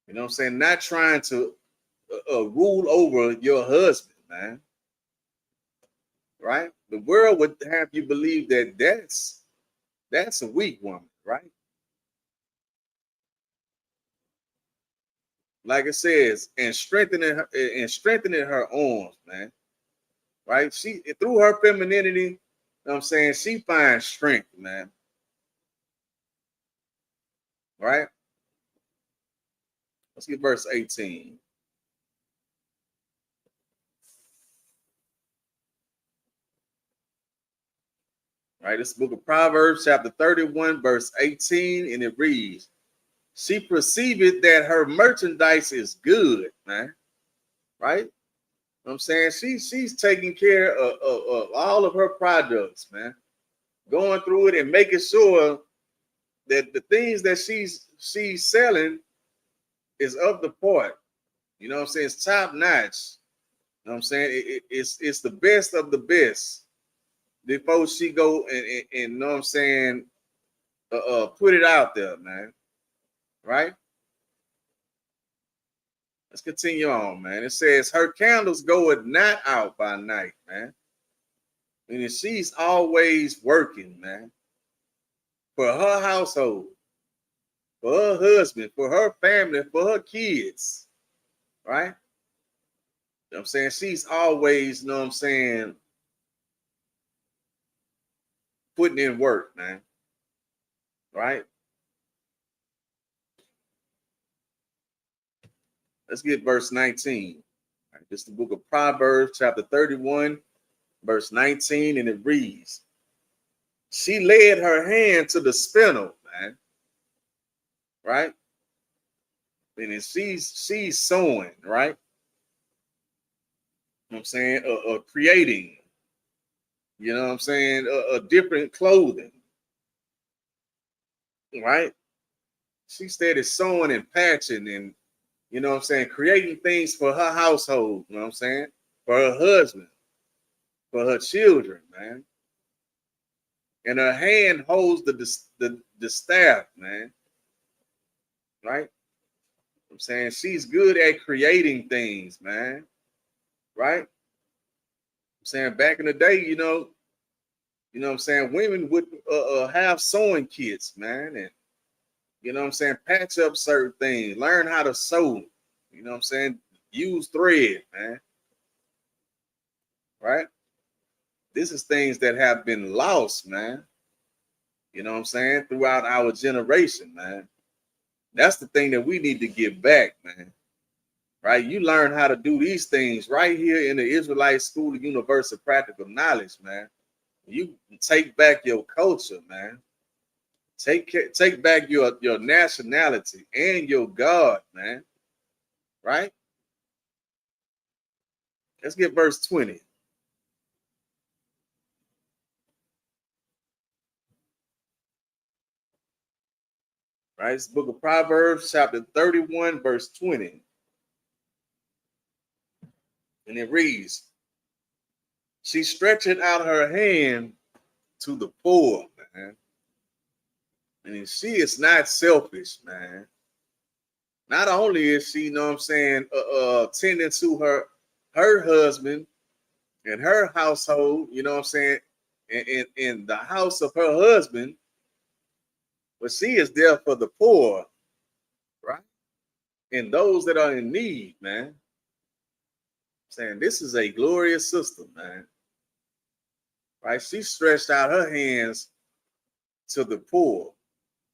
S4: You know what I'm saying? Not trying to rule over your husband, man. Right? The world would have you believe that that's a weak woman, right? Like it says, and strengthening her arms, man. Right? She through her femininity, you know what I'm saying, she finds strength, man. Right? Let's get verse 18. Right, this book of Proverbs, chapter 31, verse 18, and it reads, she perceiveth that her merchandise is good, man. Right? You know what I'm saying, she's taking care of all of her products, man. Going through it and making sure that the things that she's selling is of the part. You know what I'm saying? It's top notch. You know what I'm saying? It's the best of the best. Before she go and you know what I'm saying, put it out there, man. Right? Let's continue on, man. It says her candles goeth not out by night, man. Meaning she's always working, man. For her household, for her husband, for her family, for her kids. Right? You know what I'm saying? She's always, you know what I'm saying, putting in work, man. Right? Let's get verse 19. Right, this is the book of Proverbs, chapter 31, verse 19, and it reads, she laid her hand to the spindle, man. Right? And she's sewing, right? You know what I'm saying? Creating, you know what I'm saying? Different clothing. Right? She started sewing and patching and, you know what I'm saying, creating things for her household, you know what I'm saying? For her husband, for her children, man. And her hand holds the staff, man. Right? I'm saying she's good at creating things, man. Right? I'm saying back in the day, you know what I'm saying, women would have sewing kits, man, and you know what I'm saying, patch up certain things, learn how to sew, you know what I'm saying, use thread, man. Right? This is things that have been lost, man. You know what I'm saying, throughout our generation, man. That's the thing that we need to get back, man. Right? You learn how to do these things right here in the Israelite School of Universal Practical Knowledge, man. You take back your culture, man. Take back your nationality and your God, man. Right? Let's get verse 20. Right? It's the book of Proverbs, chapter 31, verse 20. And it reads, she stretched out her hand to the poor, man. And she is not selfish, man. Not only is she, you know what I'm saying, tending to her husband and her household, you know what I'm saying, in the house of her husband, but she is there for the poor, right? And those that are in need, man. I'm saying this is a glorious sister, man. Right? She stretched out her hands to the poor.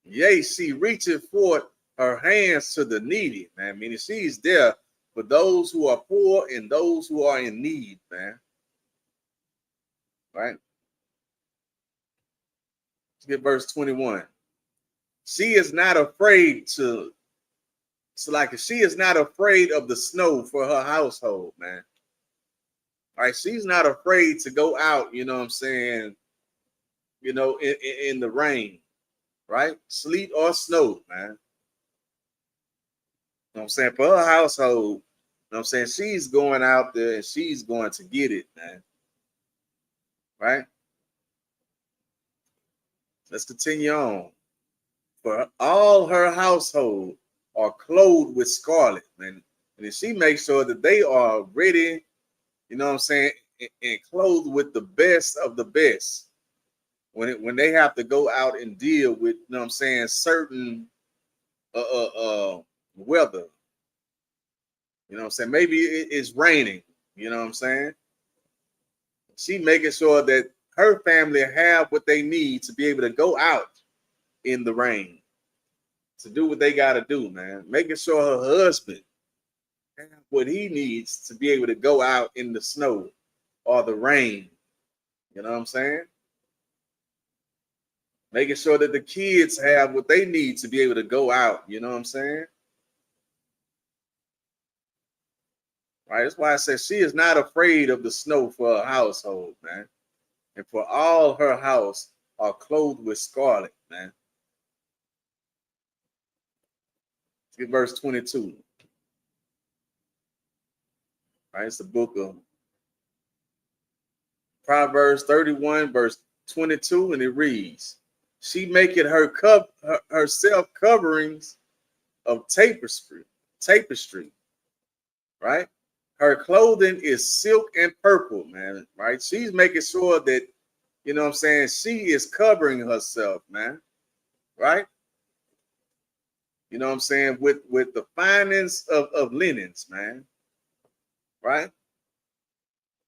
S4: Yea, she reacheth forth her hands to the needy, man. Meaning she's there for those who are poor and those who are in need, man. Right? Let's get verse 21. She is not afraid to, so like she is not afraid of the snow for her household, man. All right, she's not afraid to go out, you know what I'm saying, you know, in the rain, right? Sleet or snow, man. You know what I'm saying? For her household, you know what I'm saying, she's going out there and she's going to get it, man. Right? Let's continue on. For all her household are clothed with scarlet, man. And she makes sure that they are ready, you know what I'm saying, and clothed with the best of the best. When they have to go out and deal with, you know what I'm saying, certain weather. You know what I'm saying? Maybe it's raining, you know what I'm saying? She making sure that her family have what they need to be able to go out in the rain, to do what they got to do, man. Making sure her husband have what he needs to be able to go out in the snow or the rain. You know what I'm saying? Making sure that the kids have what they need to be able to go out. You know what I'm saying? Right. That's why I said she is not afraid of the snow for her household, man. And for all her house are clothed with scarlet, man. Let's get verse 22. Right. It's the book of Proverbs 31, verse 22, and it reads, she maketh herself coverings of tapestry, right? Her clothing is silk and purple, man, right? She's making sure that, you know what I'm saying, she is covering herself, man, right? You know what I'm saying, with the finest of linens, man, right?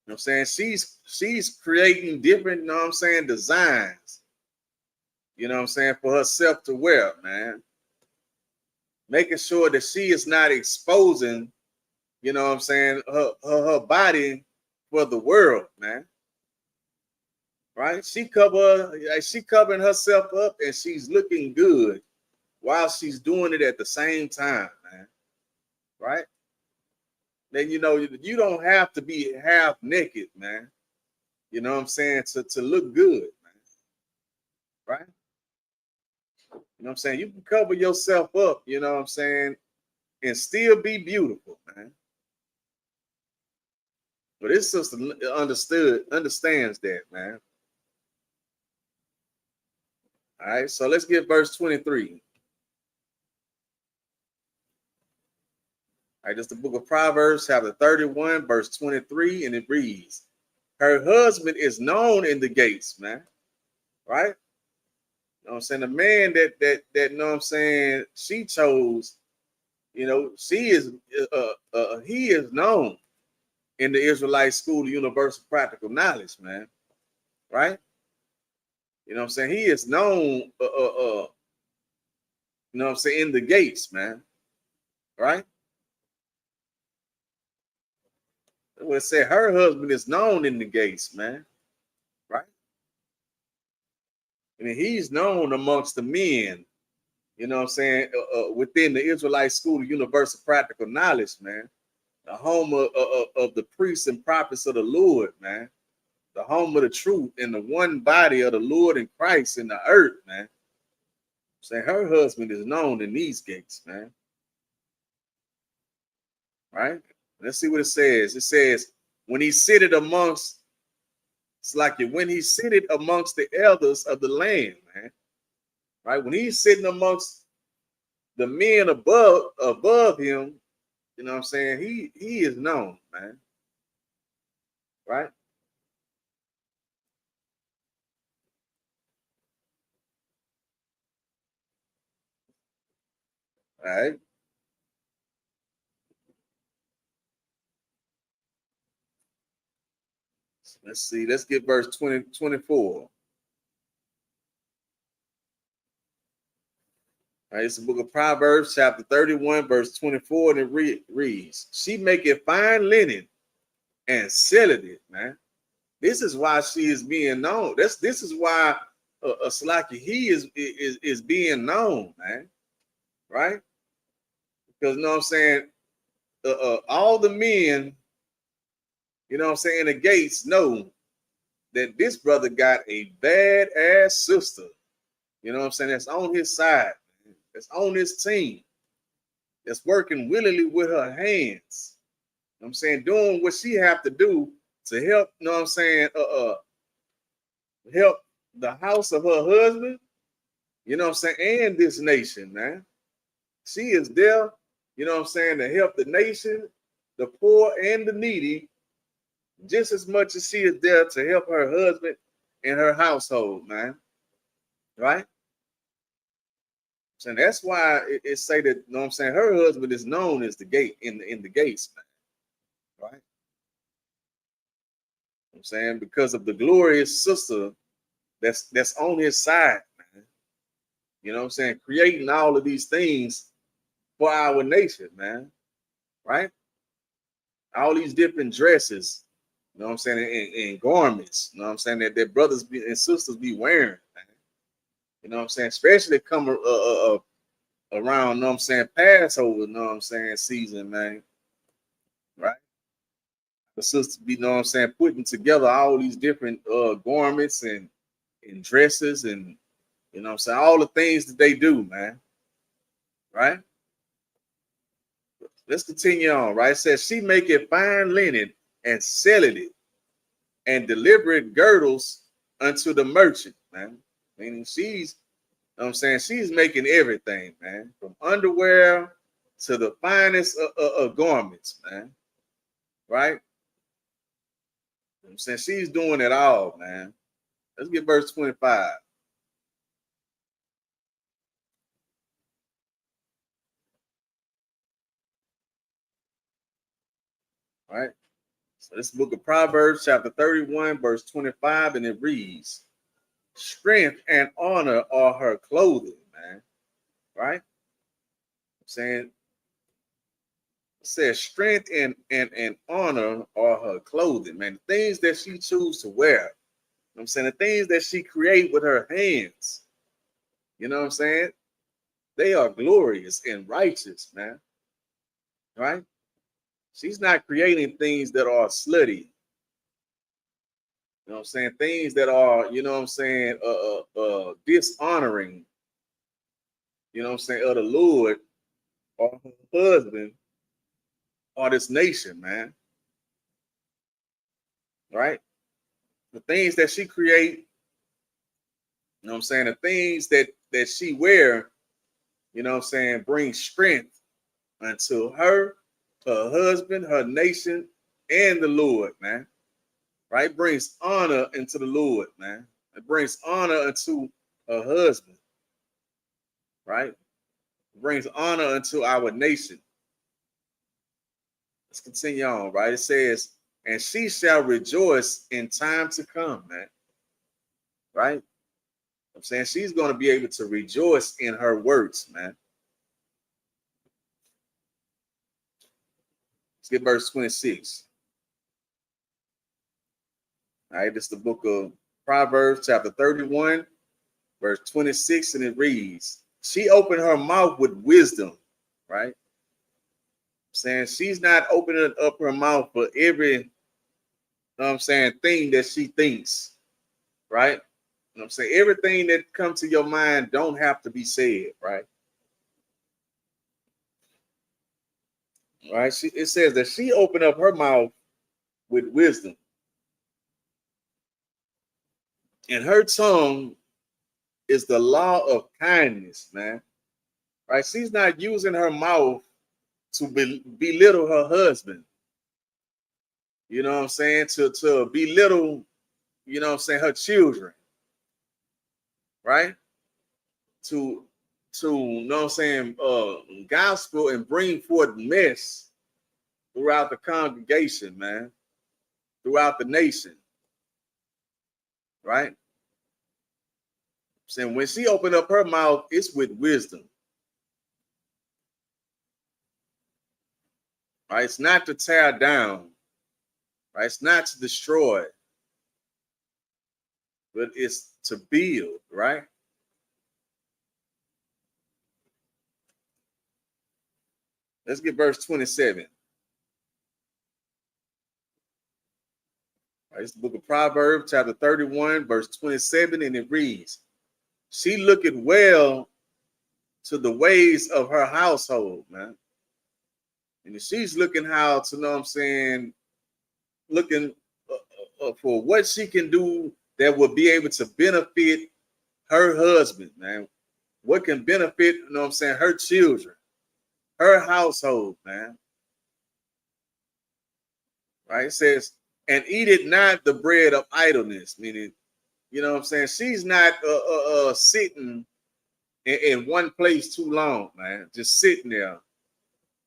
S4: You know what I'm saying? She's creating different, you know what I'm saying, designs, you know what I'm saying, for herself to wear, man. Making sure that she is not exposing, you know what I'm saying, her body for the world, man. Right? She's covering herself up and she's looking good while she's doing it at the same time, man. Right? Then you know you don't have to be half naked, man. You know what I'm saying, to look good, man. Right? You know what I'm saying? You can cover yourself up, you know what I'm saying, and still be beautiful, man. But this sister understands that, man. All right, so let's get verse 23. All right, that's the book of Proverbs, chapter 31, verse 23, and it reads, her husband is known in the gates, man. Right? You know what I'm saying? The man that you know what I'm saying, she chose, you know, he is known in the Israelite School of Universal Practical Knowledge, man. Right? You know what I'm saying? He is known you know what I'm saying, in the gates, man. Right? Well, it said her husband is known in the gates, man. Right? I mean, he's known amongst the men, you know what I'm saying, within the Israelite School of Universal Practical Knowledge, man. The home of the priests and prophets of the Lord, man. The home of the truth and the one body of the Lord and Christ in the earth, man. Saying her husband is known in these gates, man. Right? Let's see what it says. It says, when he sitteth amongst, it's like when he sitteth amongst the elders of the land, man. Right? When he's sitting amongst the men above him, you know what I'm saying? He is known, man. Right? All right. Let's see. Let's get verse 24. All right, it's the book of Proverbs, chapter 31, verse 24, and it reads, she maketh fine linen and selleth it, man. This is why she is being known. This is why Slaki he is being known, man. Right? Because you know what I'm saying, all the men, you know what I'm saying, the gates know that this brother got a bad ass sister. You know what I'm saying? That's on his side, that's on his team, that's working willingly with her hands. You know what I'm saying, doing what she have to do to help, you know what I'm saying, help the house of her husband, you know what I'm saying, and this nation, man. She is there, you know what I'm saying, to help the nation, the poor and the needy, just as much as she is there to help her husband and her household, man. Right? So that's why it say that, you know what I'm saying, her husband is known as the gate in the gates, man. Right? I'm saying, because of the glorious sister that's on his side, man. You know what I'm saying? Creating all of these things for our nation, man. Right? All these different dresses, you know what I'm saying, and garments, you know what I'm saying, that their brothers and sisters be wearing, man. You know what I'm saying? Especially come around, you know what I'm saying, Passover, you know what I'm saying, season, man. Right? The sisters be, you know what I'm saying, putting together all these different garments and dresses and, you know what I'm saying, all the things that they do, man. Right? Let's continue on, right? It says, she make it fine linen and selling it and deliberate girdles unto the merchant, man. Meaning she's, you know what I'm saying, she's making everything, man, from underwear to the finest of garments, man. Right? You know what I'm saying, she's doing it all, man. Let's get verse 25. Right? So this book of Proverbs, chapter 31, verse 25, and it reads, strength and honor are her clothing, man. Right? I'm saying, it says strength and honor are her clothing, man. The things that she chooses to wear. You know what I'm saying, the things that she create with her hands. You know what I'm saying? They are glorious and righteous, man. Right? She's not creating things that are slutty. You know what I'm saying? Things that are, you know what I'm saying, dishonoring, you know what I'm saying, of the Lord or her husband or this nation, man. Right? The things that she create, you know what I'm saying, the things that she wear, you know what I'm saying, bring strength unto her husband, her nation, and the Lord, man. Right? Brings honor into the Lord, man. It brings honor unto her husband. Right? It brings honor unto our nation. Let's continue on, right? It says, and she shall rejoice in time to come, man. Right? I'm saying she's going to be able to rejoice in her works, man. Let's get verse 26. All right, this is the book of Proverbs, chapter 31, verse 26, and it reads, she opened her mouth with wisdom, right? I'm saying she's not opening up her mouth for every, you know what I'm saying, thing that she thinks, right? You know what I'm saying? Everything that comes to your mind don't have to be said, right? Right? It says that she opened up her mouth with wisdom. And her tongue is the law of kindness, man. Right? She's not using her mouth to belittle her husband. You know what I'm saying? To belittle, you know what I'm saying, her children. Right? To you know what I'm saying, gospel and bring forth mess throughout the congregation, man, throughout the nation. Right? Saying when she opened up her mouth, it's with wisdom. Right? It's not to tear down. Right? It's not to destroy. but it's to build, right? Let's get verse 27. Right, it's the book of Proverbs, chapter 31, verse 27, and it reads, she looketh well to the ways of her household, man. And she's looking how to, know what I'm saying, looking for what she can do that will be able to benefit her husband, man. What can benefit, you know what I'm saying, her children, her household, man. Right? It says, and eat it not the bread of idleness, meaning, you know what I'm saying, she's not sitting in one place too long, man, just sitting there,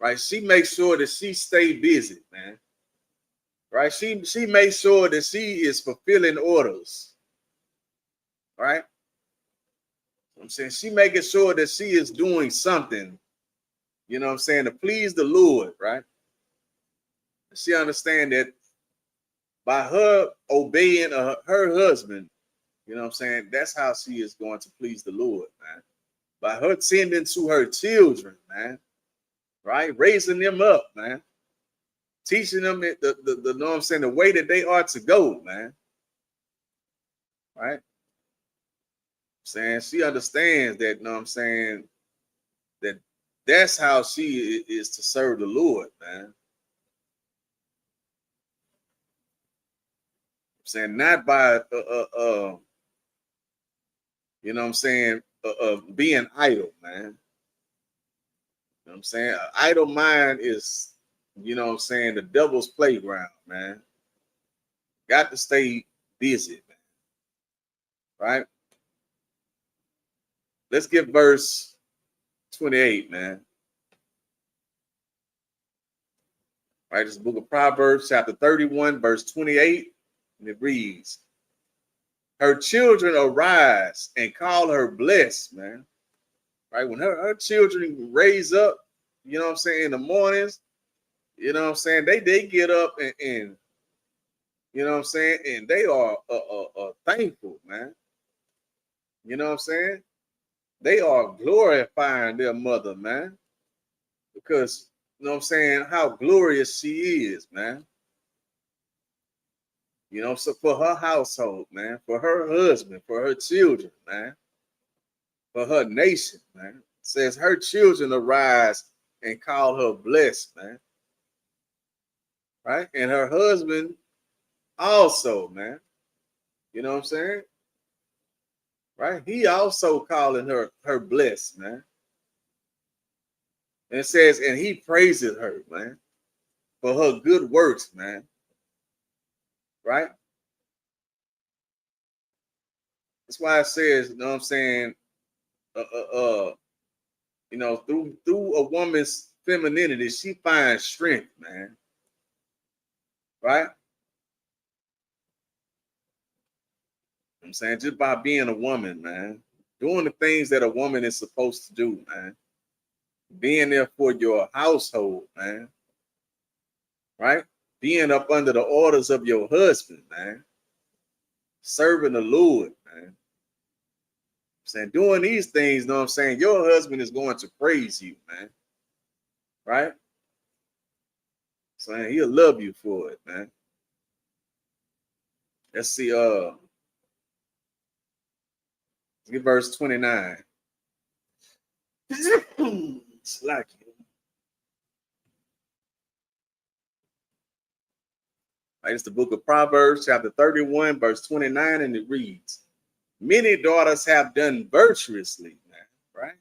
S4: right? She makes sure that she stay busy, man, right? She makes sure that she is fulfilling orders, right? I'm saying she making sure that she is doing something, you know what I'm saying, to please the Lord, right? She understand that by her obeying her husband, you know what I'm saying, that's how she is going to please the Lord, man. By her tending to her children, man, right? Raising them up, man. Teaching them the you know what I'm saying, the way that they are to go, man. Right? Saying she understands that, you know what I'm saying, that that's how she is to serve the Lord, man. Saying not by you know what I'm saying, being idle, man. You know what I'm saying? An idle mind is, you know what I'm saying, the devil's playground, man. Got to stay busy, man. Right? Let's get verse 28, man. Right, this book of Proverbs, chapter 31, verse 28, and it reads, her children arise and call her blessed, man. Right, when her children raise up, you know what I'm saying, in the mornings, you know what I'm saying, they get up and you know what I'm saying, and they are thankful, man. You know what I'm saying? They are glorifying their mother, man, because, you know what I'm saying, how glorious she is, man. You know, so for her household, man, for her husband, for her children, man, for her nation, man. It says her children arise and call her blessed, man. Right? And her husband also, man. You know what I'm saying? Right? He also calling her blessed, man. And it says, and he praises her, man, for her good works, man. Right? That's why it says, you know what I'm saying, you know, through a woman's femininity, she finds strength, man. Right? I'm saying, just by being a woman, man, doing the things that a woman is supposed to do, man, being there for your household, man, right? Being up under the orders of your husband, man, serving the Lord, man. I'm saying, doing these things, you know what I'm saying, your husband is going to praise you, man, right? Saying he'll love you for it, man. Let's see, let's get verse 29. It's like it. Right, it's the book of Proverbs, chapter 31, verse 29, and it reads, many daughters have done virtuously, man, right?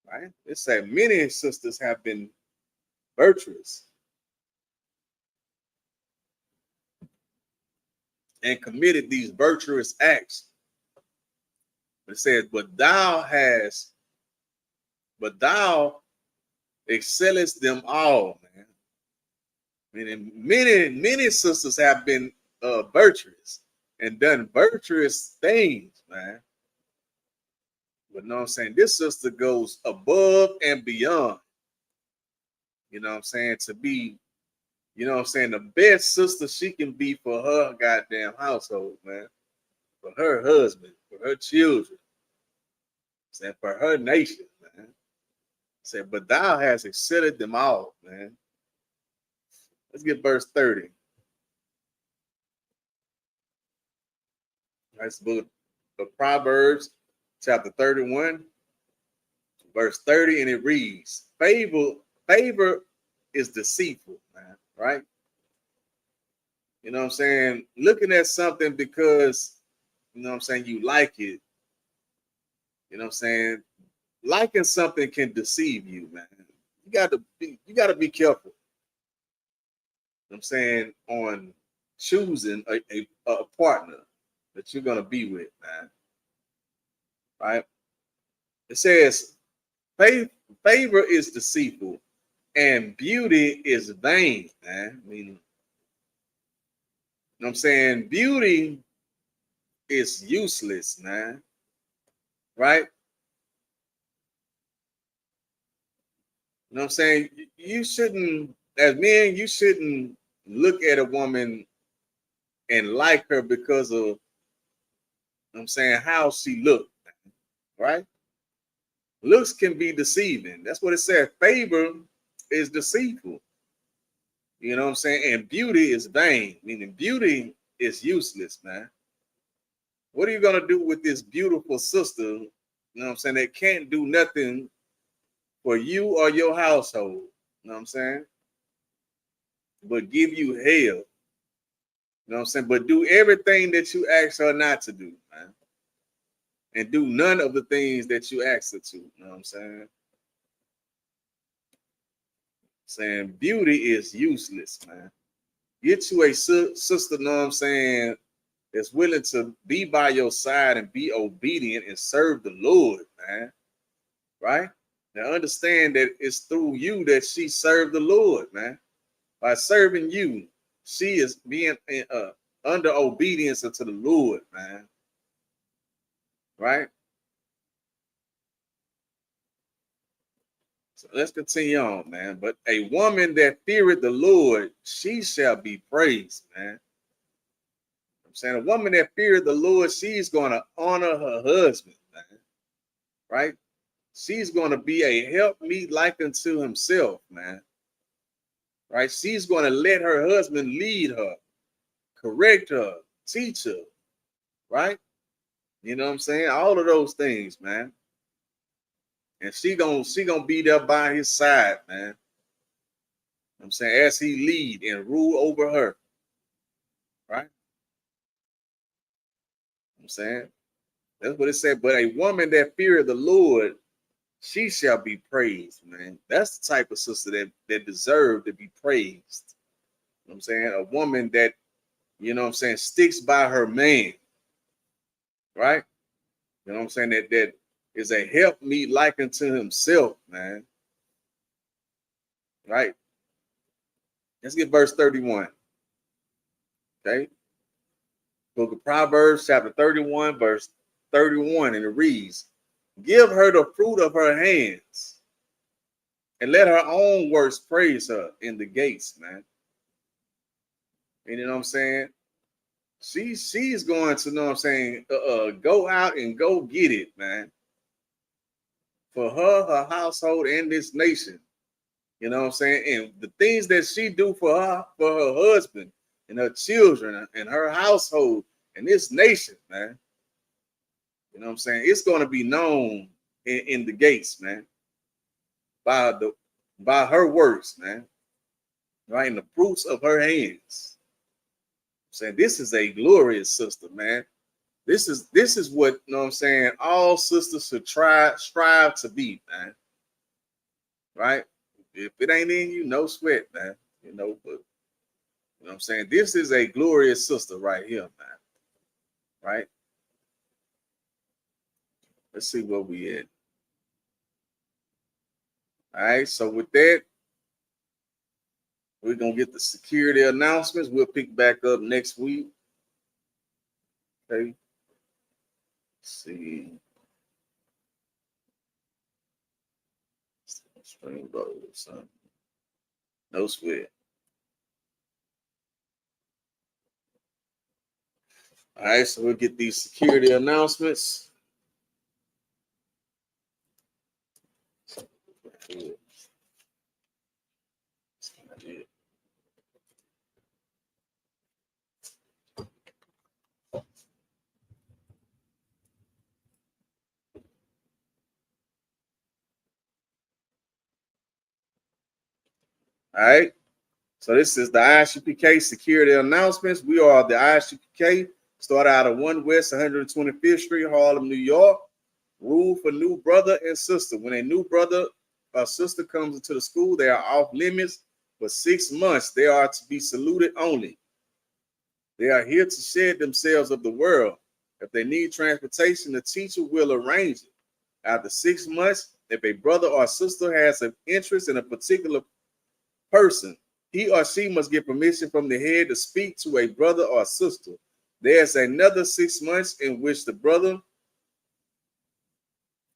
S4: Right? It said many sisters have been virtuous and committed these virtuous acts. It says, but thou excellest them all, man. Meaning many sisters have been virtuous and done virtuous things, man. But you know what I'm saying, this sister goes above and beyond, you know what I'm saying, to be, you know what I'm saying, the best sister she can be for her goddamn household, man. for her husband, for her children, said for her nation, man. Said, but thou hast exceeded them all, man. Let's get verse 30. That's the book of Proverbs, chapter 31, verse 30, and it reads, favor is deceitful, man, right? You know what I'm saying? Looking at something because, you know what I'm saying, you like it. You know what I'm saying? Liking something can deceive you, man. You got to be careful. You know what I'm saying, on choosing a partner that you're gonna be with, man. Right? It says, favor is deceitful, and beauty is vain, man. Meaning, you know what I'm saying? Beauty is useless, man. Right? You know what I'm saying? You shouldn't, as men, you shouldn't look at a woman and like her because of, you know what I'm saying, how she looked, right? Looks can be deceiving. That's what it said. Favor is deceitful. You know what I'm saying? And beauty is vain, meaning beauty is useless, man. What are you going to do with this beautiful sister, you know what I'm saying, that can't do nothing for you or your household, you know what I'm saying, but give you hell, you know what I'm saying, but do everything that you ask her not to do, man, and do none of the things that you ask her to, you know what I'm saying? Saying beauty is useless, man. Get you a sister, you know what I'm saying, that's willing to be by your side and be obedient and serve the Lord, man. Right? Now understand that it's through you that she served the Lord, man. By serving you, she is being under obedience unto the Lord, man. Right? So let's continue on, man. But a woman that feareth the Lord, she shall be praised, man. I'm saying a woman that feareth the Lord, she's going to honor her husband, man. Right? She's going to be a helpmeet like unto himself, man. Right? She's going to let her husband lead her, correct her, teach her, right? You know what I'm saying? All of those things, man. And she gonna be there by his side, man. I'm saying, as he lead and rule over her, right? I'm saying that's what it said. But a woman that feareth the Lord, she shall be praised, man. That's the type of sister that deserve to be praised. You know what I'm saying? A woman that, you know what I'm saying, sticks by her man, right? You know what I'm saying? That is a helpmeet like unto himself, man. Right? Let's get verse 31. Okay. Book of Proverbs, chapter 31, verse 31, and it reads, give her the fruit of her hands, and let her own works praise her in the gates, man. And you know what I'm saying? She's going to, know what I'm saying, go out and go get it, man. For her household, and this nation. You know what I'm saying? And the things that she do for her husband and her children and her household and this nation, man. You know what I'm saying? It's going to be known in the gates, man. By her works, man. Right? And the fruits of her hands. I'm saying this is a glorious sister, man. This is what, you know what I'm saying, all sisters should strive to be, man. Right? If it ain't in you, no sweat, man. You know, but you know what I'm saying? This is a glorious sister right here, man. Right? Let's see where we at. All right. So with that, we're gonna get the security announcements. We'll pick back up next week. Okay. Let's see. Spring roll or something. No sweat. All right, so we'll get these security announcements. All right. So this is the Isupk security announcements. We are the Isupk. Start out of 1 West 125th Street, Harlem, New York. Rule for new brother and sister. When a new brother or sister comes into the school, they are off limits for 6 months. They are to be saluted only. They are here to shed themselves of the world. If they need transportation, the teacher will arrange it. After 6 months, if a brother or sister has an interest in a particular person, he or she must get permission from the head to speak to a brother or sister. There's another 6 months in which the brother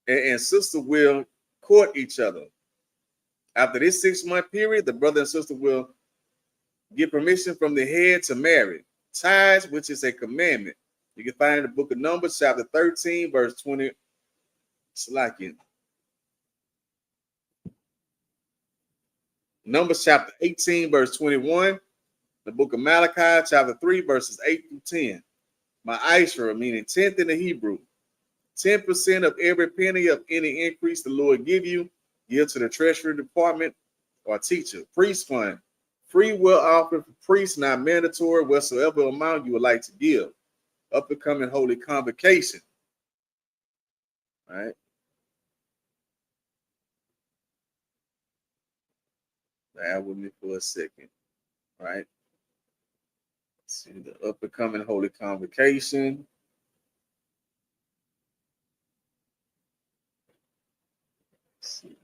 S4: and sister will court each other. After this 6 month period, the brother and sister will get permission from the head to marry. Ties, which is a commandment. You can find in the book of Numbers, chapter 13, verse 20. Numbers chapter 18, verse 21. The book of Malachi, chapter 3, verses 8 through 10. Ma'ashra, meaning 10th in the Hebrew. 10% of every penny of any increase the Lord give you, give to the treasury department or teacher. Priest fund. Free will offer for priests, not mandatory, whatsoever amount you would like to give. Up and coming holy convocation. All right. Bear with me for a second. All right. Let's see the up and coming holy convocation. Let's see.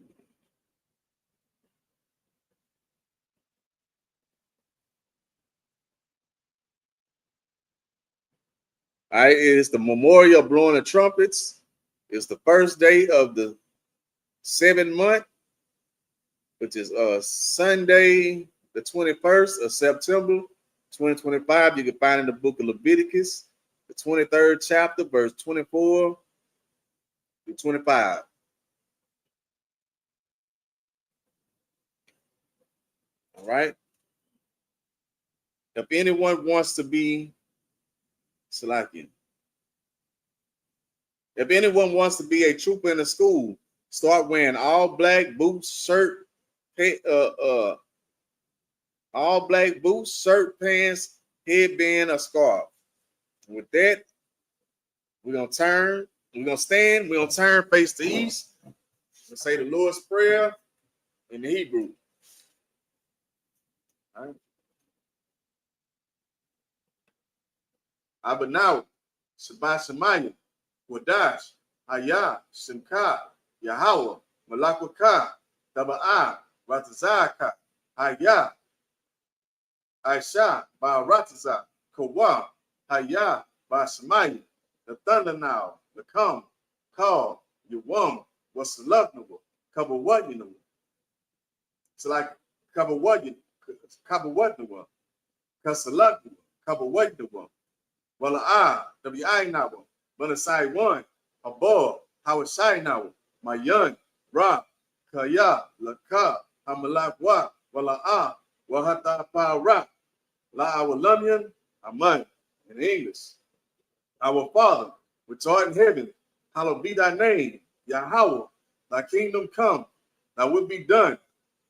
S4: All right, it is the memorial blowing of trumpets. It's the first day of the 7th month, which is Sunday, the 21st of September, 2025. You can find in the book of Leviticus, the 23rd chapter, verse 24 to 25. All right. If anyone wants to be Salakian, if anyone wants to be a trooper in the school, start wearing all black boots, shirt, all black boots, shirt, pants, headband, or scarf. And with that, we're gonna stand, we're gonna turn face to east and say the Lord's Prayer in the Hebrew. All right. Abanaw, Shabbat Shemayim, Wadash, Hayah, Shemka, Yahweh, Malakwaka, Taba'ah, Ratazaka, Hayah, Aisha, Ba'arataza, Kawa, Hayah, Ba'Shemayim, the thunder now, the come, call, Yawam, Wasalaknawa, Kabawatinawa. It's like Kabawatinawa, Kasalaknawa, Kabawatinawa. Well, W.I.Nawa, Manasai 1, Abor, Hawashai Nawa, Mayan, Ra, Kaya, Laka, Hamalakwa, Wala, Wahata Pa La Awalamian, Aman, in English. Our Father, which art in heaven, hallowed be thy name, Yahweh, thy kingdom come, thy will be done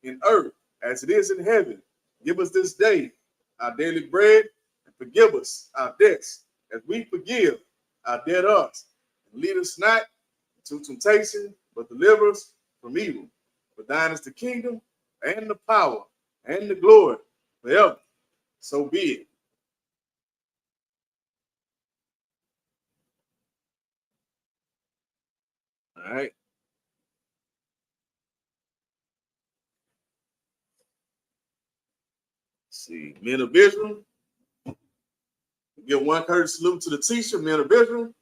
S4: in earth as it is in heaven. Give us this day our daily bread, and forgive us our debts as we forgive our debtors. And lead us not into temptation, but deliver us from evil. For thine is the kingdom and the power and the glory forever. So be it. All right. Let's see, men of Israel. Give one courteous salute to the teacher, men of Israel.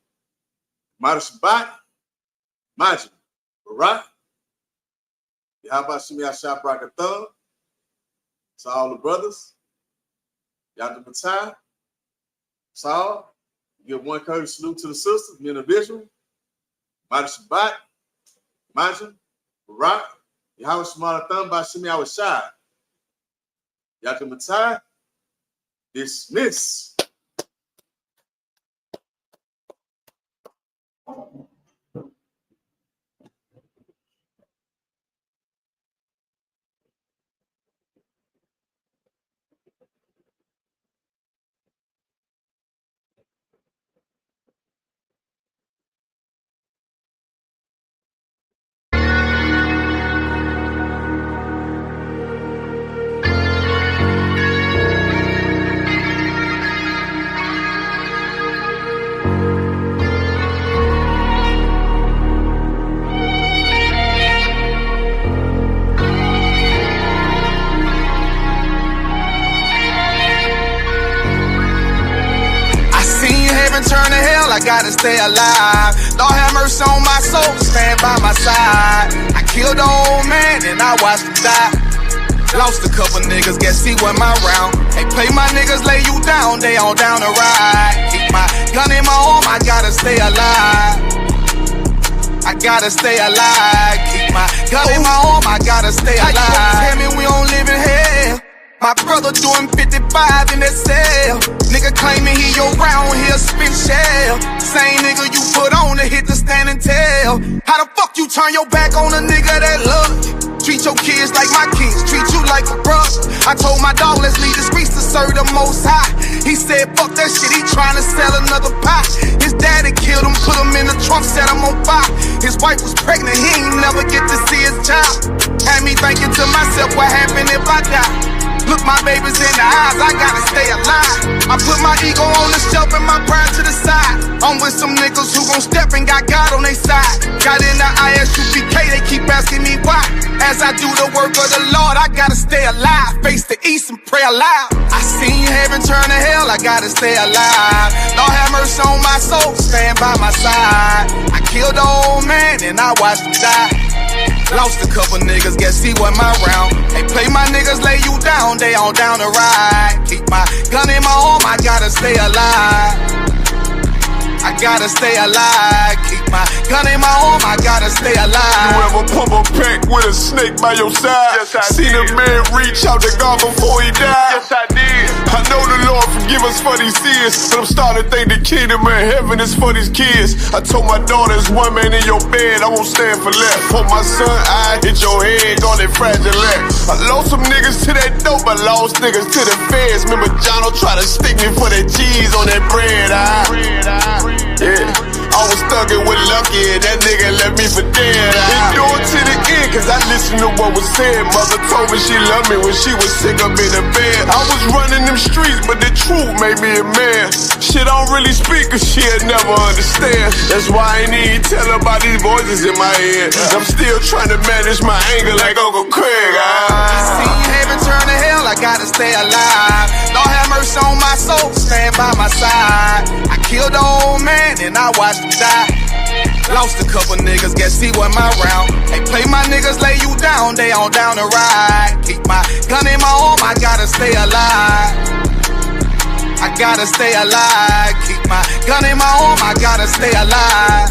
S4: Mata Shabbat, Majid, Barak, Yahaba Shemi Ashab Brakathon. To all the brothers, Yadda Batai, Saul, Give one courtesy salute to the sisters, men of Israel. Mada Shabbat, Maja, Barak, Yahweh Shemala Thumb, Bashimi Awashai. Yakamatai, dismiss.
S5: Turn to hell, I gotta stay alive. Lord have mercy on my soul, stand by my side. I killed the old man and I watched him die. Lost a couple niggas, guess he wasn't my round. Hey, play my niggas, lay you down, they all down the ride. Keep my gun in my arm, I gotta stay alive. I gotta stay alive. Keep my gun in my arm, I gotta stay alive. How you gonna tell me we don't live in hell? My brother doing 55 in that cell. Nigga claiming he your round, he'll spin shell. Same nigga you put on to hit the stand and tell. How the fuck you turn your back on a nigga that love you? Treat your kids like my kids, treat you like a brother. I told my dog, let's leave the streets to serve the Most High. He said, fuck that shit, he tryna sell another pie. His daddy killed him, put him in the trunk, set him on fire. His wife was pregnant, he ain't never get to see his child. Had me thinking to myself, what happened if I die? Look my babies in the eyes, I gotta stay alive. I put my ego on the shelf and my pride to the side. I'm with some niggas who gon' step and got God on their side. Got in the Isupk, they keep asking me why. As I do the work of the Lord, I gotta stay alive. Face the east and pray aloud. I seen heaven turn to hell, I gotta stay alive. Lord have mercy on my soul, stand by my side. I killed the old man and I watched him die. Lost a couple niggas, guess he wasn't my round. Hey, play my niggas, lay you down, they all down the ride. Keep my gun in my arm, I gotta stay alive. I gotta stay alive. Keep my gun in my arm, I gotta stay alive.
S6: You ever pump a pack with a snake by your side?
S5: Yes, I
S6: Seen
S5: did.
S6: a man reach out to God before he died?
S5: Yes, I did.
S6: I know the Lord forgive us for these sins, but I'm starting to think the kingdom of heaven is for these kids. I told my daughter, there's one man in your bed, I won't stand for left. For my son, I hit your head on that fragile leg. I lost some niggas to that dope, I lost niggas to the feds. Remember Jono tried to stick me for that cheese on that bread, yeah. I was thuggin' with Lucky and that nigga left me for dead. Endure to the end, cause I listened to what was said. Mother told me she loved me when she was sick up in the bed. I was running them streets, but the truth made me a man. Shit, I don't really speak cause she'll never understand. That's why I ain't even tell her about these voices in my head. I'm still trying to manage my anger like Uncle Craig.
S5: See heaven turn to hell, I gotta stay alive. Lord have mercy on my soul, stand by my side. I killed the old man and I watched him die. Lost a couple niggas, guess he wasn't my round. Hey, play my niggas, lay you down, they all down the ride. Keep my gun in my arm, I gotta stay alive. I gotta stay alive. Keep my gun in my arm, I gotta stay alive.